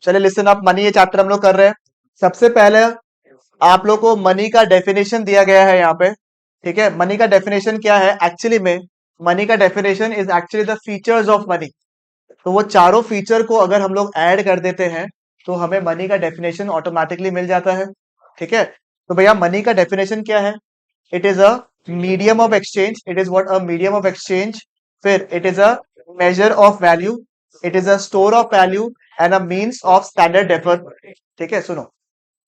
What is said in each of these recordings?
चलिए listen up, money ये chapter हम लोग कर रहे हैं। सबसे पहले आप लोग को मनी का डेफिनेशन दिया गया है यहाँ पे। ठीक है, मनी का डेफिनेशन क्या है एक्चुअली में? मनी का definition is actually the features of money. तो वो चारों फीचर को अगर हम लोग ऐड कर देते हैं तो हमें मनी का डेफिनेशन ऑटोमेटिकली मिल जाता है। ठीक है, तो भैया मनी का डेफिनेशन क्या है? It is a medium of exchange. It is what? A medium of exchange. फिर it is a measure of value. It is a store of value and a means of standard defer. ठीक है, सुनो,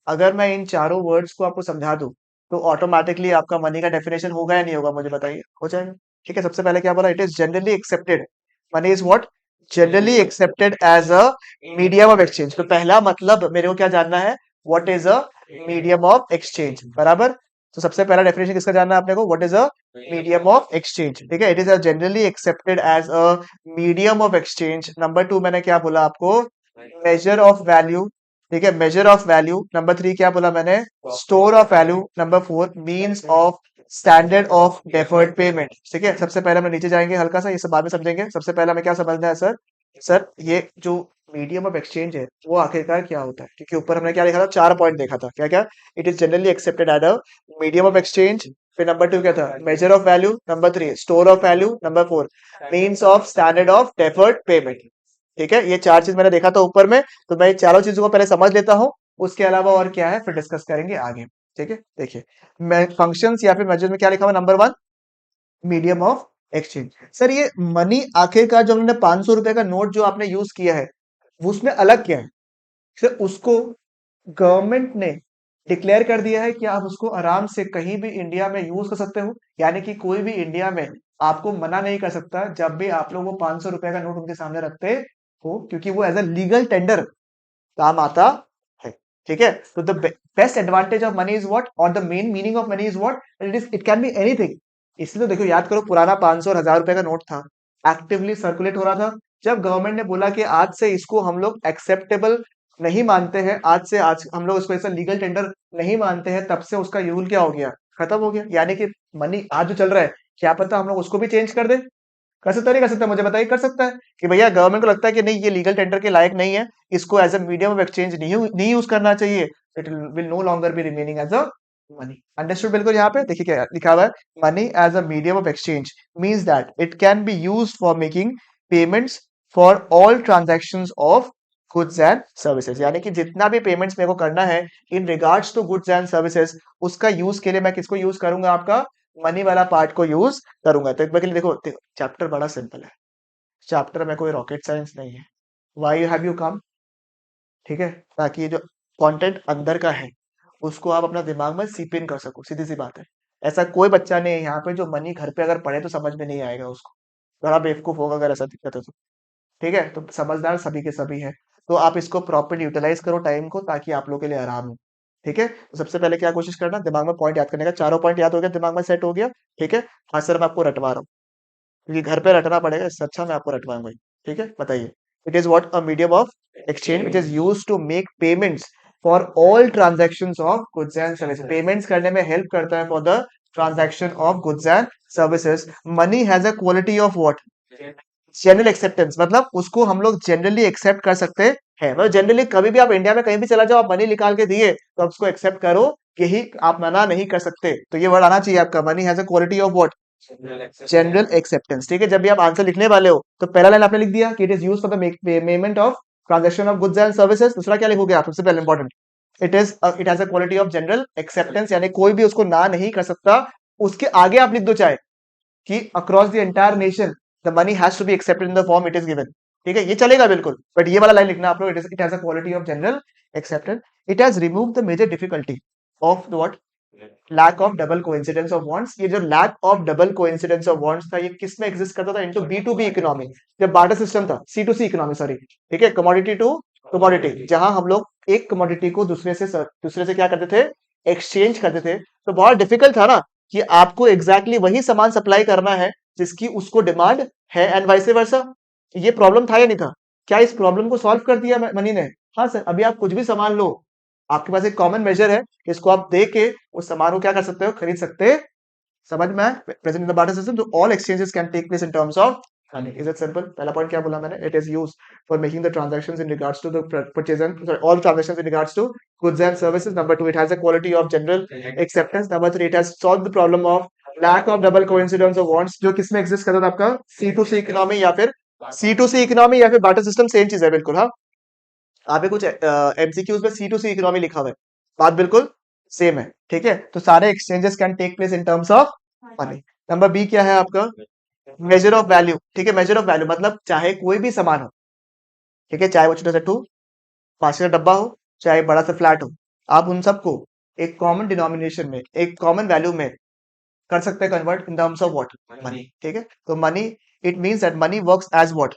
अगर मैं इन चारों words को आपको समझा दूं तो ऑटोमेटिकली आपका मनी का डेफिनेशन होगा या नहीं होगा? मुझे बताइए, हो जाएगा। ठीक है, सबसे पहले क्या बोला? It is generally accepted. Money is what? Generally accepted as a medium of exchange. तो पहला मतलब मेरे को क्या जानना है? What is a medium of exchange, बराबर। तो सबसे पहला डेफिनेशन किसका जानना है अपने को? What is a medium of exchange. ठीक है, it is a generally accepted as a medium of exchange. Number two मैंने क्या बोला आपको? Measure of value. ठीक है, measure of value. Number three क्या बोला मैंने? Store of value. Number four means of standard of deferred payment. ठीक है, सबसे पहले हम नीचे जाएंगे हल्का सा, ये सब बाद में समझेंगे। सबसे पहले हमें क्या समझना है सर? सर ये जो मीडियम ऑफ एक्सचेंज है वो आखिरकार क्या होता है? क्योंकि ऊपर हमने क्या लिखा था? चार पॉइंट देखा था, क्या क्या? It is generally accepted at a medium of exchange. फिर नंबर टू क्या था? Major of value. Number three store of value. Number four means of standard of deferred payment. ठीक है, ये चार चीज मैंने देखा था ऊपर में, तो मैं ये चारों चीजों को पहले समझ लेता हूँ। उसके अलावा और क्या है फिर डिस्कस करेंगे आगे। ठीक है, देखिए मैं फंक्शंस या फिर मेजर में क्या लिखा हुआ? Number one, medium of exchange. Sir ये मनी आखिरकार जो हमने 500 रुपए का नोट जो आपने यूज किया है वो उसमें अलग क्या है? सर उसको गवर्नमेंट ने डिक्लेयर कर दिया है कि आप उसको आराम से कहीं भी इंडिया में यूज कर सकते हो, यानी कि कोई भी इंडिया में आपको मना नहीं कर सकता जब भी आप लोग वो 500 रुपए का नोट उनके सामने रखते हो, क्योंकि वो एज अ लीगल टेंडर काम आता है। ठीक है, तो the best advantage of money is what, और the main meaning of money is what? It can be anything. इसलिए तो देखो, याद करो, पुराना 500 और 1000 रुपए का नोट था, एक्टिवली सर्कुलेट हो रहा था। जब गवर्नमेंट ने बोला कि आज से इसको हम लोग एक्सेप्टेबल नहीं मानते हैं, आज से आज हम लोग उसको ऐसा लीगल टेंडर नहीं मानते हैं, तब से उसका यूल क्या हो गया? खत्म हो गया। यानी कि मनी आज जो चल रहा है, क्या पता हम लोग उसको भी चेंज कर दें। कर सकता है नहीं कर सकता? मुझे बताइए, कर सकता है कि भैया गवर्नमेंट को लगता है कि नहीं ये लीगल टेंडर के लायक नहीं है, इसको as a medium of exchange नहीं यूज करना चाहिए, it will no longer be remaining as a money. Understood? बिल्कुल। यहाँ पे देखिए क्या लिखा हुआ है? Money as a medium of exchange means that it can be use for making payments for all transaction of goods and services. यानी कि जितना भी पेमेंट्स मेरे को करना है in regards to goods and services, उसका यूज के लिए मैं किसको यूज करूंगा? आपका मनी वाला पार्ट को यूज करूंगा। तो एक बार के लिए देखो, चैप्टर बड़ा सिंपल है, चैप्टर में कोई रॉकेट साइंस नहीं है। Why have you come? ठीक है, ताकि ये जो कंटेंट अंदर का है उसको आप अपना दिमाग में सीप इन कर सको, सीधी सी बात है। ऐसा कोई बच्चा नहीं है यहाँ पे जो मनी घर पे अगर पढ़े तो समझ में नहीं आएगा उसको, बड़ा बेवकूफ होगा अगर ऐसा दिक्कत है तो। ठीक है, तो समझदार सभी के सभी हैं। तो आप इसको प्रॉपर यूटिलाइज करो टाइम को, ताकि आप लोग के लिए आराम हो। ठीक है, तो सबसे पहले क्या कोशिश करना, दिमाग में पॉइंट याद करने का। चारों पॉइंट याद हो गया, दिमाग में सेट हो गया। ठीक है, हाँ सर मैं आपको रटवा रहा हूँ, क्योंकि घर पे रटना पड़ेगा, इससे अच्छा मैं आपको रटवाऊंगा ही। ठीक है, बताइए। It is what? A medium of exchange which is used to make payments for all transactions of goods and services. Payments करने में हेल्प करता है for the transaction of goods and services. Money has a quality of what? General acceptance. मतलब उसको हम लोग generally accept कर सकते हैं। मतलब जनरली कभी भी आप इंडिया में कहीं भी चला जाओ, आप मनी निकाल के दिए तो आप उसको एक्सेप्ट करो, यही आप मना नहीं कर सकते। तो ये वर्ड आना चाहिए आपका, money has a quality of what? General acceptance. ठीक है, जब भी आप आंसर लिखने वाले हो तो पहला लाइन आपने लिख दिया कि it is use for the payment of transaction of goods and services. दूसरा क्या लिखोगे आप? सबसे पहले important, it has a quality of general acceptance, यानी कोई भी उसको ना नहीं कर सकता। उसके आगे आप लिख दो चाहे कि across the entire nation the money has to be accepted in the form it is given. ठीक है, ये चलेगा बिल्कुल, बट ये वाला लाइन लिखना आप लोग, it has a quality of general acceptance. It has remove the major difficulty of the what? Lack of double coincidence of wants. ये जो lack of double coincidence of wants था, ये किस में एग्जिस्ट करता था? Into B to B economy, जब barter system था, C to C economy, sorry. ठीक है, कमोडिटी टू कमोडिटी, जहां हम लोग एक कमोडिटी को दूसरे से क्या करते थे? एक्सचेंज करते थे। तो बहुत डिफिकल्ट था ना कि आपको एग्जैक्टली वही सामान सप्लाई करना है जिसकी उसको डिमांड है, एंड वाइस वर्सा। ये प्रॉब्लम था या नहीं था? क्या इस प्रॉब्लम को सॉल्व कर दिया मनी ने? हाँ सर, अभी आप कुछ भी सामान लो, आपके पास एक कॉमन मेजर है, इसको आप दे के उस सामान को क्या कर सकते हो? खरीद सकते। समझ में? Present in the barter system, तो all exchanges can take place in terms of money. Is it simple? पहला पॉइंट क्या बोला मैंने? It is used for making the transactions in regards to the purchase and sorry, all transactions in regards to goods and services. Number two, it has a quality of general acceptance. Number three, it has solved the problem of lack of double coincidence of wants, जो किसमें exist करता था आपका C2C economy या फिर C2C economy या फिर barter system, same चीज है बिल्कुल। हाँ, आप कुछ एमसीक्यूज में C2C इकोनॉमी लिखा हुआ है, बात बिल्कुल सेम है। ठीक है, तो सारे exchanges can take place in terms of money. Number B क्या है आपका? Measure of value. ठीक है, मेजर ऑफ वैल्यू मतलब चाहे कोई भी सामान हो, ठीक है, चाहे वो छोटा सा 5 का डब्बा हो, चाहे बड़ा सा फ्लैट हो, आप उन सबको एक कॉमन डिनोमिनेशन में, एक कॉमन वैल्यू में कर सकते हैं convert in terms of what? Money. ठीक है, तो money, it means that money works as what?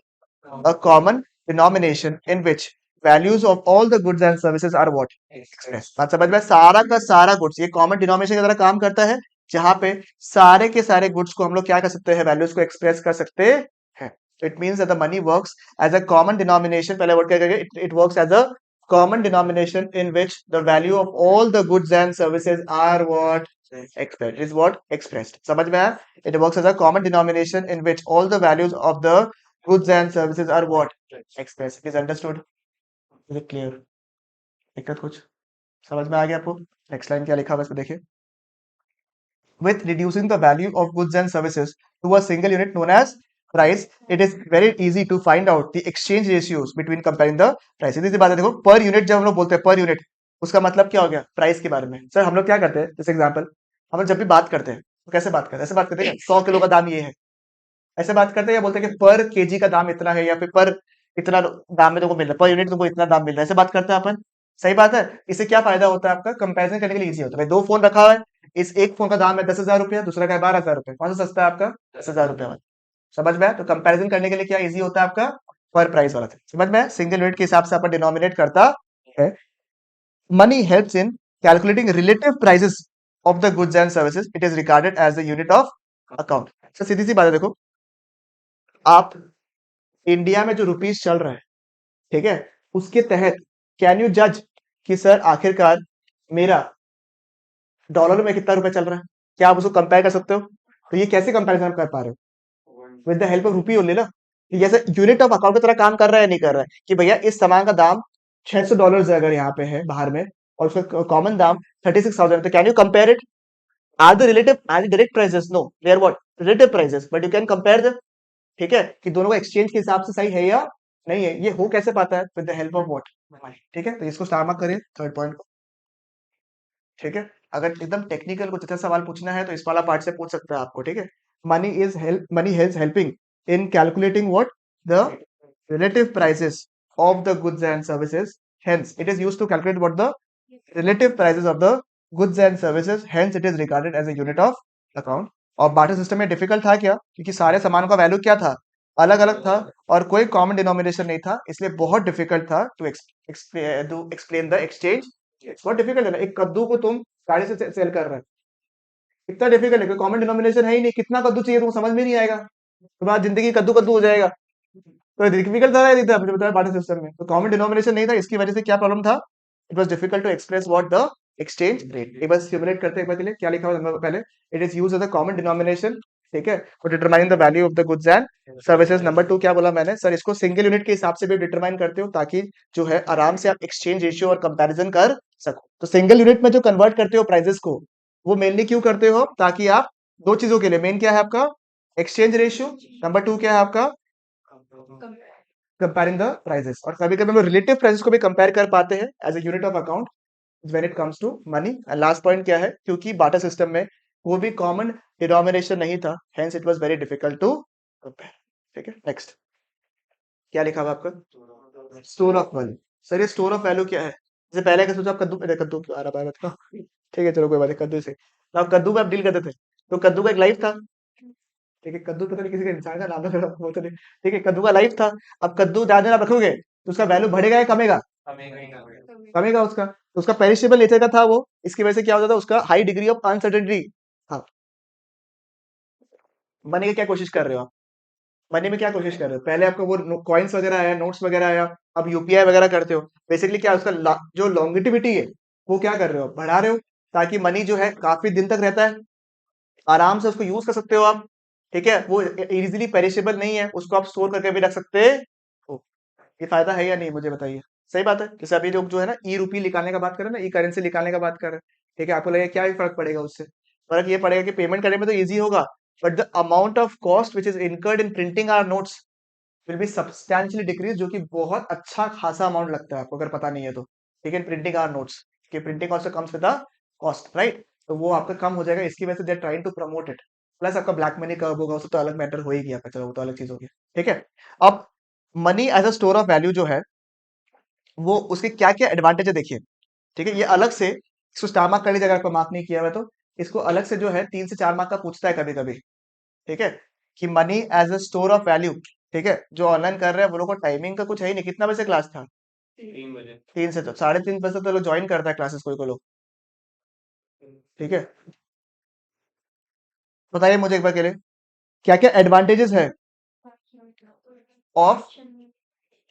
A common denomination in which values of all the goods and services are what? Express. बात समझ में? सारा का सारा गुड्स ये कॉमन डिनोमिनेशन की तरह काम करता है, जहां पे सारे के सारे गुड्स को हम लोग क्या कर सकते हैं? वैल्यूज को एक्सप्रेस कर सकते हैं। It means that the money works as a common denomination. पहले वर्ड क्या करेंगे? It works as a common denomination in which the value of all the goods and services are what? Expressed. Is what? Expressed. समझ में आया? It works as a common denomination in which all the values of the goods and services are what? Expressed. Is understood? Is it clear? दिक्कत कुछ समझ में आ गया आपको? Next line क्या लिखा हुआ है इसमें देखिए। With reducing the value of goods and services to a single unit known as price, it is very easy to find out the exchange ratios between comparing the price. सीधी सी बात है, देखो पर यूनिट जब हम लोग बोलते हैं per unit, उसका मतलब क्या हो गया? प्राइस के बारे में। सर हम लोग क्या करते हैं, जैसे एग्जांपल, हम लोग जब भी बात करते हैं तो कैसे बात करते हैं? ऐसे बात करते हैं 100 किलो का दाम ये है, ऐसे बात करते हैं, या बोलते हैं कि पर केजी का दाम इतना है, या फिर पर इतना दाम में तुमको मिल रहा है, पर यूनिट तुमको इतना दाम मिल रहा है, ऐसे बात करते हैं अपन। सही बात है। इससे क्या फायदा होता है आपका? कंपैरिजन करने के लिए इजी होता है। भाई दो फोन रखा हुआ है, इस एक फोन का दाम है 10,000 रुपया, दूसरा का है 12,000 रुपया, कौन सा सस्ता है आपका? 10,000 रुपया वाला। समझ में आया? तो कंपैरिजन करने के लिए क्या इजी होता है आपका? पर प्राइस वाला था। समझ में आया? सिंगल यूनिट के हिसाब से अपन डिनोमिनेट करता है। Money helps in calculating relative prices of the goods and services. It is regarded as the unit of account. Sir सीधी सी बात है, देखो आप इंडिया में जो रुपीस चल रहा है, ठीक है, उसके तहत कैन यू जज कि सर आखिरकार मेरा डॉलर में कितना रुपए चल रहा है? क्या आप उसको कंपेयर कर सकते हो? तो ये कैसे कंपैरिजन कर पा रहे हो? With the help of rupee only ना। तो जैसे यूनिट ऑफ अकाउंट की तरह काम कर रहा है, नहीं कर रहा है? कि भैया इस सामान का दाम $600 अगर यहाँ पे है बाहर में, और उसका कॉमन दाम 36,000, तो can you compare it? Are the relative, are the direct prices? No, they are what? Relative prices, but you can compare them. ठीक है, कि दोनों का एक्सचेंज के हिसाब से सही है या नहीं है। ये हो कैसे पाता है? With the help of what? ठीक है, तो इसको स्टार मार्क करिए थर्ड पॉइंट को। ठीक है, अगर एकदम टेक्निकल कुछ अच्छा सवाल पूछना है तो इस वाला पार्ट से पूछ सकते हैं आपको। ठीक है, money help helping in calculating what? The relative prices of the goods and services, hence it is used to calculate what? The relative prices of the goods and services, hence it is regarded as a unit of account. और barter system में difficult था क्या? क्योंकि सारे सामानों का value क्या था? अलग अलग था, और कोई कॉमन डिनोमिनेशन नहीं था, इसलिए बहुत डिफिकल्ट था टू एक्सप्लेन द एक्सचेंज। बहुत डिफिकल्ट है ना, एक कद्दू को तुम गाड़ी से सेल कर रहे हो, इतना डिफिकल्ट है, कोई कॉमन डिनोमिनेशन है ही नहीं, कितना कद्दू चाहिए तुमको समझ में नहीं आएगा, तो बाद जिंदगी कद्दू कद्दू हो जाएगा। तो डिफिकल्ट था या नहीं था? मुझे बताया बार्टर सिस्टम में तो कॉमन डिनोमिनेशन नहीं था, इसकी वजह से क्या प्रॉब्लम था? It was difficult to express what? The exchange rate. एक बार सिमुलेट करते हैं एक बार के लिए, क्या लिखा हुआ है पहले? It is used as a common denomination, ठीक है, for determining the value of the goods and services. Number two क्या बोला मैंने? सर इसको सिंगल यूनिट के हिसाब से भी डिटरमाइन करते हो, ताकि जो है आराम से आप एक्सचेंज रेशियो और कंपैरिजन कर सको। तो सिंगल यूनिट में जो कन्वर्ट करते हो प्राइसेस को, वो मेनली क्यों करते हो? ताकि आप दो चीजों के लिए, मेन क्या है आपका? एक्सचेंज रेशियो, नंबर टू क्या है आपका? Comparing the prices. और कभी कभी हम रिलेटिव प्राइसेस को भी कंपेयर कर पाते हैं as a unit of account when it comes to money. And last point क्या है? क्योंकि बाटा सिस्टम में वो भी कॉमन डिनोमिनेशन नहीं था, hence it was very difficult to compare. ठीक है, नेक्स्ट क्या लिखा हुआ आपका? Store of value. सर ये स्टोर ऑफ वैल्यू क्या है? जैसे पहले का सोचो आप कद्दू, कद्दू क्यों आ रहा है बताओ? ठीक है चलो कोई बात नहीं, कद्दू से तो आप कद्दू में आप डील करते थे, तो कद्दू का एक लाइफ था। ठीक है, कद्दू पता नहीं किसी का इंसान का नाम है, वो तो नहीं। ठीक है, कद्दू का लाइफ था। अब कद्दू ज्यादा देर आप रखोगे तो उसका वैल्यू बढ़ेगा या कमेगा? कमेगा उसका। तो उसका पेरिशेबल नेचर का था वो, इसकी वजह से क्या होता था? उसका हाई डिग्री ऑफ अनसर्टेनिटी। हाँ, मनी की क्या कोशिश कर रहे हो आप? मनी में क्या कोशिश कर रहे हो? पहले आपका वो कॉइन्स वगैरह आया, नोट्स वगैरह आया, अब यूपीआई वगैरह करते हो। बेसिकली क्या उसका जो लॉन्गिटिविटी है वो क्या कर रहे हो? बढ़ा रहे हो, ताकि मनी जो है काफी दिन तक रहता है, आराम से उसको यूज कर सकते हो आप। ठीक है, वो इजीली पेरिशेबल नहीं है, उसको आप स्टोर करके भी रख सकते हो। ये फायदा है या नहीं मुझे बताइए। सही बात है। जैसे अभी लोग जो है ना ई रूपी निकालने का बात कर रहे हैं ना, ई करेंसी निकालने का बात कर रहे हैं, ठीक है, आपको लगेगा क्या ही फर्क पड़ेगा उससे। फर्क ये पड़ेगा कि पेमेंट करने में तो ईजी होगा, but the amount of cost which is incurred in printing our notes will be substantially decrease, जो कि बहुत अच्छा खासा अमाउंट लगता है आपको अगर पता नहीं है तो। ठीक है, प्रिंटिंग आवर नोट्स कि printing also comes with the cost, right. तो वो आपका कम हो जाएगा, इसकी वजह से they are trying to promote it. Plus आपका ब्लैक मनी कब होगा उससे तो अलग मैटर हो ही गया आपका, चलो वो तो अलग चीज होगी। ठीक है, अब money as a store of value जो है, वो उसके क्या क्या एडवांटेज है देखिए। ठीक है, ये अलग से इसको स्टार मार्क कर लीजिए अगर आपको मार्क नहीं किया हुआ है तो। इसको अलग से जो है 3 से 4 मार्क का पूछता है कभी कभी। ठीक है, कि money as a store of value. ठीक है, जो ऑनलाइन कर रहे हैं वो लोग को टाइमिंग का कुछ है ही नहीं, कितना बजे क्लास था? 3 बजे। 3 से तो 3:30 बजे तो लोग ज्वाइन करता है क्लासेस कोई कोई लोग। ठीक है, बताइए मुझे एक बार के लिए क्या क्या एडवांटेजेस है of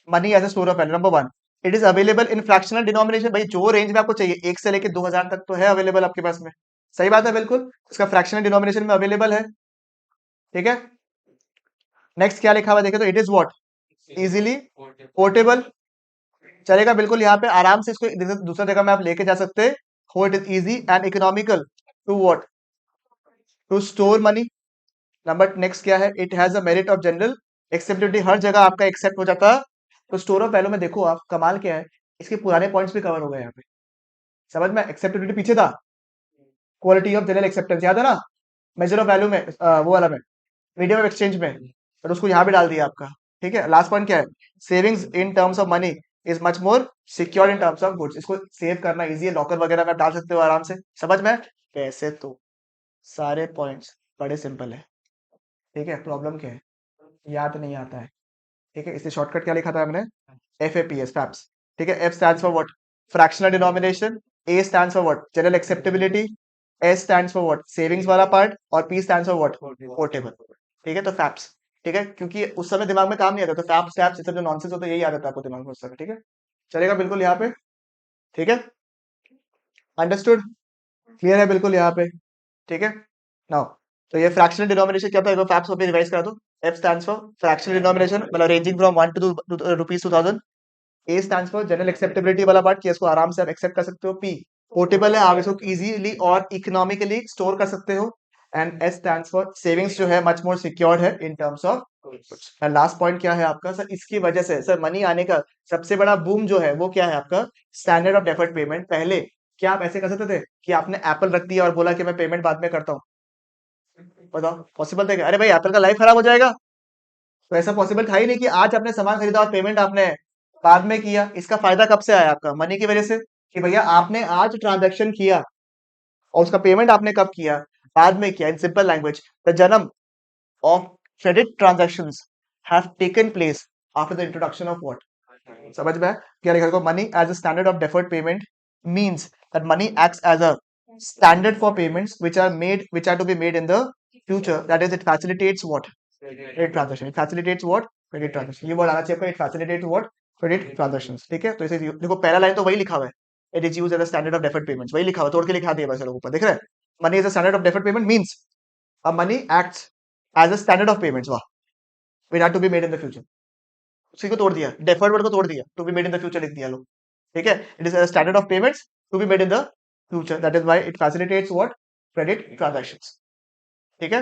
money as a store of value. Number one, it is available in fractional denomination. भाई जो रेंज में आपको चाहिए 1 से लेकर 2000 तक तो है अवेलेबल आपके पास में। सही बात है, बिल्कुल इसका फ्रैक्शनल डिनोमिनेशन में अवेलेबल है। ठीक है, नेक्स्ट क्या लिखा हुआ है देखे तो, it is what, easily portable. चलेगा बिल्कुल, यहाँ पे आराम से इसको दूसरा जगह में आप लेके जा सकते हो। It is easy and economical to what, to store money. Number next क्या है, it has a merit of general acceptability, हर जगह आपका एक्सेप्ट हो जाता है। तो स्टोर ऑफ वैल्यू में देखो आप, कमाल क्या है, इसके पुराने पॉइंट्स भी कवर हो गए यहाँ पे। समझ में, एक्सेप्टेबिलिटी पीछे था, क्वालिटी ऑफ जनरल एक्सेप्टेंस याद है ना, मेजर ऑफ वैल्यू में वो वाला में, मीडियम ऑफ एक्सचेंज में, और उसको यहाँ भी डाल दिया आपका। ठीक है, लास्ट पॉइंट क्या है, savings in terms of money is much more secure in terms of goods. इसको सेव करना इजी है, लॉकर वगैरह में आप डाल सकते हो आराम से। समझ में, कैसे तो सारे पॉइंट्स बड़े सिंपल है। ठीक है, प्रॉब्लम क्या है, याद नहीं आता है। ठीक है, इसलिए शॉर्टकट क्या लिखा था हमने, एफ ए पी एस, फैप्स। ठीक है, F stands for what, fractional denomination, A stands for what, general acceptability, S stands for what, savings वाला पार्ट, और P stands for what, portable. ठीक है, तो फैप्स। ठीक है, क्योंकि उस समय दिमाग में काम नहीं आता, तो फैप्स फैप्स ये सब जो नॉनसेंस होता है यही आता था आपको दिमाग में उस समय। ठीक है, चलेगा बिल्कुल यहाँ पे। ठीक है, अंडरस्टूड, क्लियर है बिल्कुल यहाँ पे। ठीक है, नाउ तो ये फ्रैक्शनल डिनोमिनेशन क्या था, एक बार फैप्स को भी रिवाइज करा दो। F stands for fractional denomination, मतलब ranging from 1 to rupees 2000। A stands for general acceptability वाला पार्ट, कि इसको आराम से आप एक्सेप्ट कर सकते हो। पी पोर्टेबल है, आप इसको इजीली और इकोनॉमिकली स्टोर कर सकते हो। And S stands for savings, जो है मच मोर सिक्योर्ड है इन terms of. And last point क्या है आपका सर, इसकी वजह से सर मनी आने का सबसे बड़ा बूम जो है वो क्या है आपका, स्टैंडर्ड ऑफ डेफर्ड पेमेंट। पहले क्या आप ऐसे कर सकते थे कि आपने एप्पल रख दिया और बोला कि मैं पेमेंट बाद में करता हूँ? बताओ, पॉसिबल था क्या? अरे भाई एप्पल का लाइफ खराब हो जाएगा। तो ऐसा पॉसिबल था ही नहीं कि आज आपने सामान खरीदा और पेमेंट आपने बाद में किया। इसका फायदा कब से आया आपका, मनी की वजह से, कि भैया आपने आज ट्रांजैक्शन किया और उसका पेमेंट आपने कब किया, बाद में किया। इन सिंपल लैंग्वेज, द जन्म of credit transactions have taken place after the introduction of what, समझ में आया? क्या लिखा देखो, money as a standard of deferred payment means that money acts as a standard for payments which are to be made in the future. That is, it facilitates what, credit transaction. It facilitates what, credit transaction. ये word आना चाहिए आपका, it facilitates what, credit transactions. ठीक है, तो इसे देखो पहला लाइन तो वही लिखा हुआ है, it is used as a standard of deferred payments, वही लिखा हुआ है, तोड़ के लिखा दिया बस लोगों ऊपर, देख रहे हैं। money is a standard of deferred payment means a money acts as a standard of payments, वाह, which are to be made in the future। उसी को तोड़ दिया, डेफर्ड वर्ड को तोड़ दिया, to be made in the future लिख दिया लोग। ठीक है, it is a standard of payments to be made in the future, that is why it facilitates what, credit transactions. ठीक है,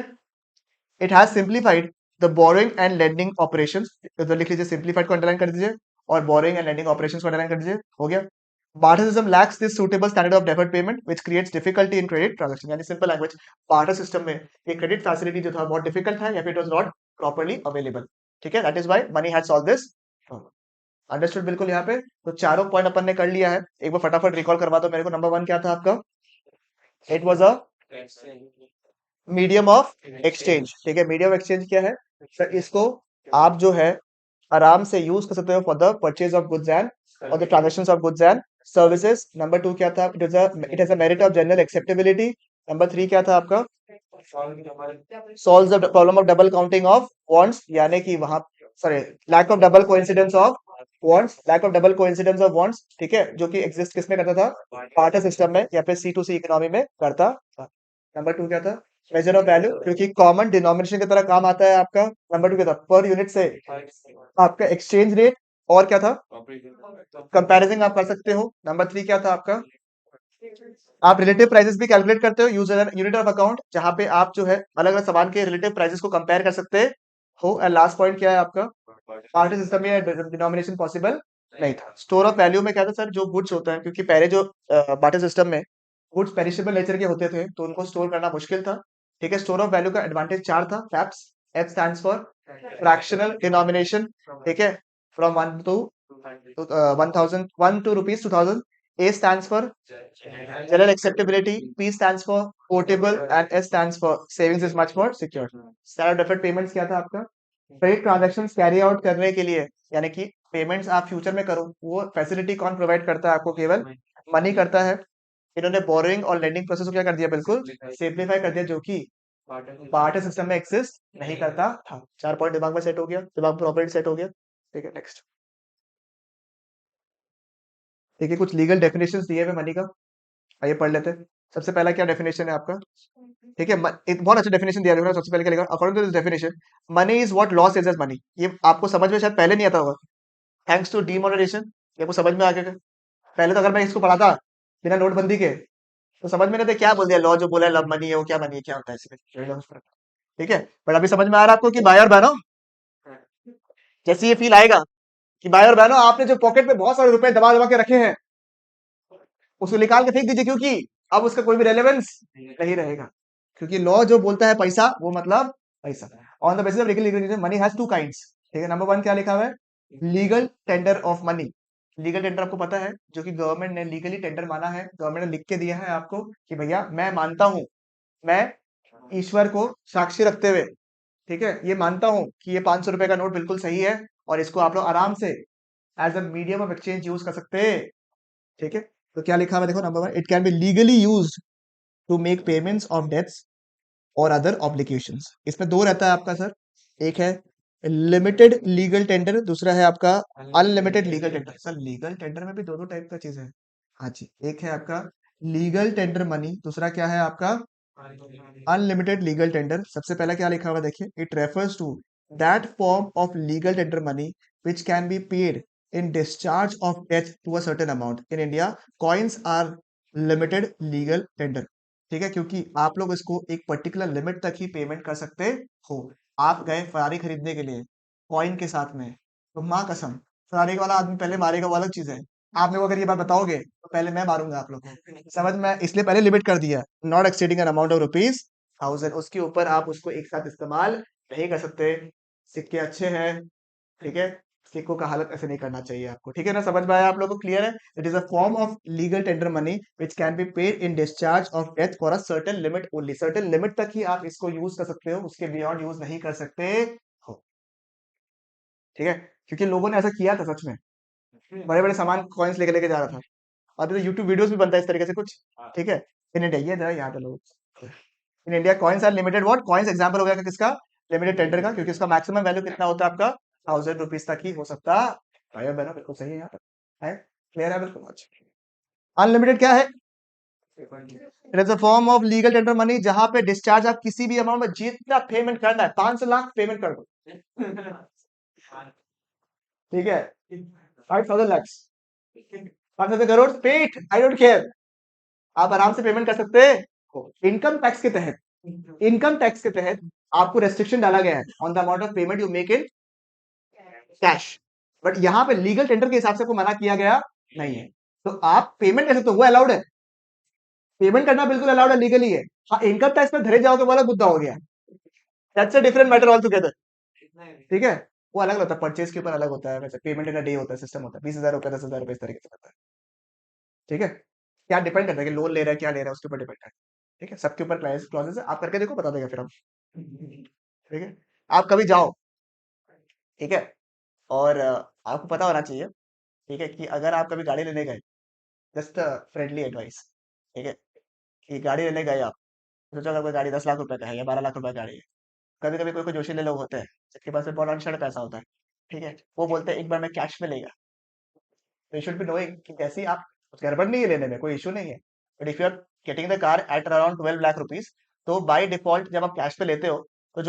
it has simplified the borrowing and lending operations. इधर लिख लीजिए, सिंप्लीफाइड को अंडरलाइन कर दीजिए, और बोरोइंग एंड लेंडिंग ऑपरेशंस को अंडरलाइन कर दीजिए, हो गया। Barter system lacks this suitable standard of deferred payment which creates difficulty in credit transaction. यानी सिंपल लैंग्वेज, बार्टर सिस्टम में ये क्रेडिट फैसिलिटी जो था बहुत डिफिकल्ट था, या फिर it was not properly available. ठीक है, that is why money has solve this. Understood बिल्कुल यहाँ पे। तो चारों पॉइंट अपन ने कर लिया है, एक बार फटाफट रिकॉल करवा दो मेरे को। नंबर वन क्या था आपका, it was a medium of exchange. ठीक है, मीडियम ऑफ एक्सचेंज क्या है सर, इसको आप जो है आराम से यूज कर सकते हो for the purchase of goods and और the transaction of goods and services. Number two क्या था, it has a merit of general acceptability. Number three क्या था आपका, solve the problem of double counting of wants, यानी कि वहां, sorry, lack of double coincidence of wants, lack of double coincidence of wants. ठीक है, जो कि एग्जिस्ट किसमें करता था, बार्टर सिस्टम में या फिर सी टू सी इकोनॉमी में करता था। नंबर टू क्या था, मेजर ऑफ वैल्यू क्योंकि कॉमन डिनोमिनेशन की तरह काम आता है आपका। नंबर टू क्या था, पर यूनिट से आपका एक्सचेंज रेट, और क्या था, कंपैरिजन आप कर सकते हो। नंबर थ्री क्या था आपका, आप रिलेटिव प्राइसेस भी कैलकुलेट करते हो, यूज यूनिट ऑफ अकाउंट, जहां पे आप जो है अलग अलग सामान के रिलेटिव प्राइसेस को कंपेयर कर सकते हो। एंड लास्ट पॉइंट क्या है आपका, बार्टर सिस्टम में डिनोमिनेशन पॉसिबल नहीं था। स्टोर ऑफ वैल्यू में क्या था सर, जो गुड्स होता है, क्योंकि पहले जो बार्टर सिस्टम में गुड्स पेरिशेबल नेचर के होते थे तो उनको स्टोर करना मुश्किल था। ठीक है, स्टोर ऑफ वैल्यू का एडवांटेज चार था, FAPS. F stands for fractional denomination, ठीक है, from 1 to 1000 1 to rupees 2000। A stands for general acceptability, P stands for portable, and S stands for savings is much more secure। Standard deferred payments क्या था आपका, credit transactions carry out करने के लिए, यानी कि पेमेंट्स आप फ्यूचर में करो, वो फैसिलिटी कौन प्रोवाइड करता है आपको, केवल मनी करता है। इन्होंने बोरोइंग और लेंडिंग प्रोसेस को क्या कर दिया, बिल्कुल सिंप्लीफाई कर दिया, जो कि बार्टर सिस्टम में एक्सिस्ट नहीं करता था। चार पॉइंट दिमाग में सेट हो गया, दिमाग प्रॉपर्टी सेट हो गया। ठीक है, नेक्स्ट देखिए कुछ लीगल डेफिनेशंस दिए हुए मनी का, आइए पढ़ लेते हैं। सबसे पहला क्या डेफिनेशन है आपका, ठीक है, एक बहुत अच्छा डेफिनेशन दिया गया है। सबसे पहले क्या लिखा, according to this definition money is what law says as money. ये आपको समझ में शायद पहले नहीं आता होगा, थैंक्स टू डीमोनेटाइजेशन ये आपको समझ में आ गया। पहले तो अगर मैं इसको पढ़ा था बिना नोटबंदी के तो समझ में नहीं था, क्या बोल दिया, लॉ जो बोला है लव मनी है, वो क्या मनी है, क्या होता है इसमें। ठीक है, बट अभी समझ में आ रहा है आपको कि भाई और बहनों, जैसे ये फील आएगा कि भाई और बहनों आपने जो पॉकेट में बहुत सारे रुपए दबा दबा के रखे हैं उसको निकाल के फेंक दीजिए, क्योंकि अब उसका कोई भी रेलेवेंस नहीं रहेगा। क्योंकि लॉ जो बोलता है पैसा, वो मतलब पैसा। On the basis of legal money has two kinds. ठीक है, नंबर वन क्या लिखा हुआ है, legal tender of money. Legal tender आपको पता है, जो कि गवर्नमेंट ने लीगली टेंडर माना है, गवर्नमेंट ने लिख के दिया है आपको कि भैया मैं मानता हूं, मैं ईश्वर को साक्षी रखते हुए, ठीक है, ये मानता हूं कि ये 500 रुपए का नोट बिल्कुल सही है और इसको आप लोग आराम से as a medium of exchange use कर सकते हैं। ठीक है, तो क्या लिखा हुआ है देखो, number one, it can be legally use to make payments of debts और अदर ऑब्लिगेशंस। इसमें दो रहता है आपका सर, एक है लिमिटेड लीगल टेंडर, दूसरा है आपका unlimited legal tender. Sir legal tender में भी दो दो टाइप का चीज है। हाँ जी, एक है आपका लीगल टेंडर मनी, दूसरा क्या है आपका अनलिमिटेड लीगल टेंडर। सबसे पहला क्या लिखा हुआ है देखिए, it refers to that form of legal tender money which can be paid in discharge of debt to a certain amount. In India coins are limited legal tender. ठीक है, क्योंकि आप लोग इसको एक पर्टिकुलर लिमिट तक ही पेमेंट कर सकते हो। आप गए फरारी खरीदने के लिए कॉइन के साथ में, तो माँ कसम फरारी वाला आदमी पहले मारेगा, वो अलग चीज है। आप मेरे को अगर ये बात बताओगे तो पहले मैं मारूंगा आप लोग को, समझ में, इसलिए पहले लिमिट कर दिया, not exceeding an amount of rupees 1000। उसके ऊपर आप उसको एक साथ इस्तेमाल नहीं कर सकते। सिक्के अच्छे हैं, ठीक है, सिक्कों का हालत ऐसे नहीं करना चाहिए आपको। ठीक है ना, समझ में आया आप लोगों को, क्लियर है। It is a form of legal tender money which can be paid in discharge of death for a certain limit only. Certain limit तक ही आप इसको यूज कर सकते हो, उसके बियॉन्ड यूज नहीं कर सकते हो। ठीक है, क्योंकि लोगों ने ऐसा किया था सच में, बड़े बड़े सामान कॉइन्स लेके लेके जा रहा था। अभी तो यूट्यूब वीडियोस भी बनता है इस तरीके से कुछ। ठीक है, इन इंडिया, ये जरा यहाँ पे लोग, in India coins are limited, what coins example हो गया किसका, लिमिटेड टेंडर का, क्योंकि इसका मैक्सिमम वैल्यू कितना होता है आपका 1000 रुपीज तक ही हो सकता। भाई बहना बिल्कुल सही है, यहाँ पर है, क्लियर है बिल्कुल। अच्छा, अनलिमिटेड क्या है, it is a form of legal tender money जहां पे डिस्चार्ज आप किसी भी अमाउंट में जितना पेमेंट करना है, 500 लाख पेमेंट कर दो। ठीक है, 5000 लैक्स, 5,000 करोड़, पेट आई डोंट केयर, आप आराम से पेमेंट कर सकते हो। इनकम टैक्स के तहत, इनकम टैक्स के तहत आपको रेस्ट्रिक्शन डाला गया है on the amount of payment you make in cash. But यहाँ पे लीगल टेंडर के हिसाब से को मना किया गया नहीं है। तो आप पेमेंट कर सकते हो, वो अलाउड है, पेमेंट करना बिल्कुल अलाउड है, लीगली है। हाँ, इनकम टैक्स में धरे जाओगे वाला मुद्दा हो गया, that's a different matter all together. ठीक है, वो अलग होता है, परचेज के ऊपर अलग होता है, वैसे पेमेंट इन डे होता है, सिस्टम होता है, 20,000 रुपए 10,000 रुपए इस तरीके से होता है। ठीक है, क्या डिपेंड करता है कि लोन ले रहा है क्या ले रहा है, उसके ऊपर डिपेंड करता है। ठीक है, सबके ऊपर क्लॉजेस है, आप करके देखो, बता देगा फिर हम। ठीक है, आप कभी जाओ, ठीक है, और आपको पता होना चाहिए, ठीक है, कि अगर आप कभी गाड़ी लेने गए, जस्ट फ्रेंडली एडवाइस, ठीक है, कि गाड़ी लेने गए आप, सोचो अगर कोई गाड़ी 10 लाख रुपए का है या 12 लाख रुपए का गाड़ी है, कभी कभी कोई कोई जोशीले लोग होते हैं जिसके पास में बहुत अनछड़ पैसा होता है, ठीक है, वो बोलते हैं एक बार मैं कैश में लेगा। तो यू शुड बी नोइंग कि जैसे ही आप, कुछ गड़बड़ नहीं है लेने में, कोई इशू नहीं है, but if you are getting the car at around 12 lakh rupees, तो बाय डिफॉल्ट जब आप कैश पे लेते हो तो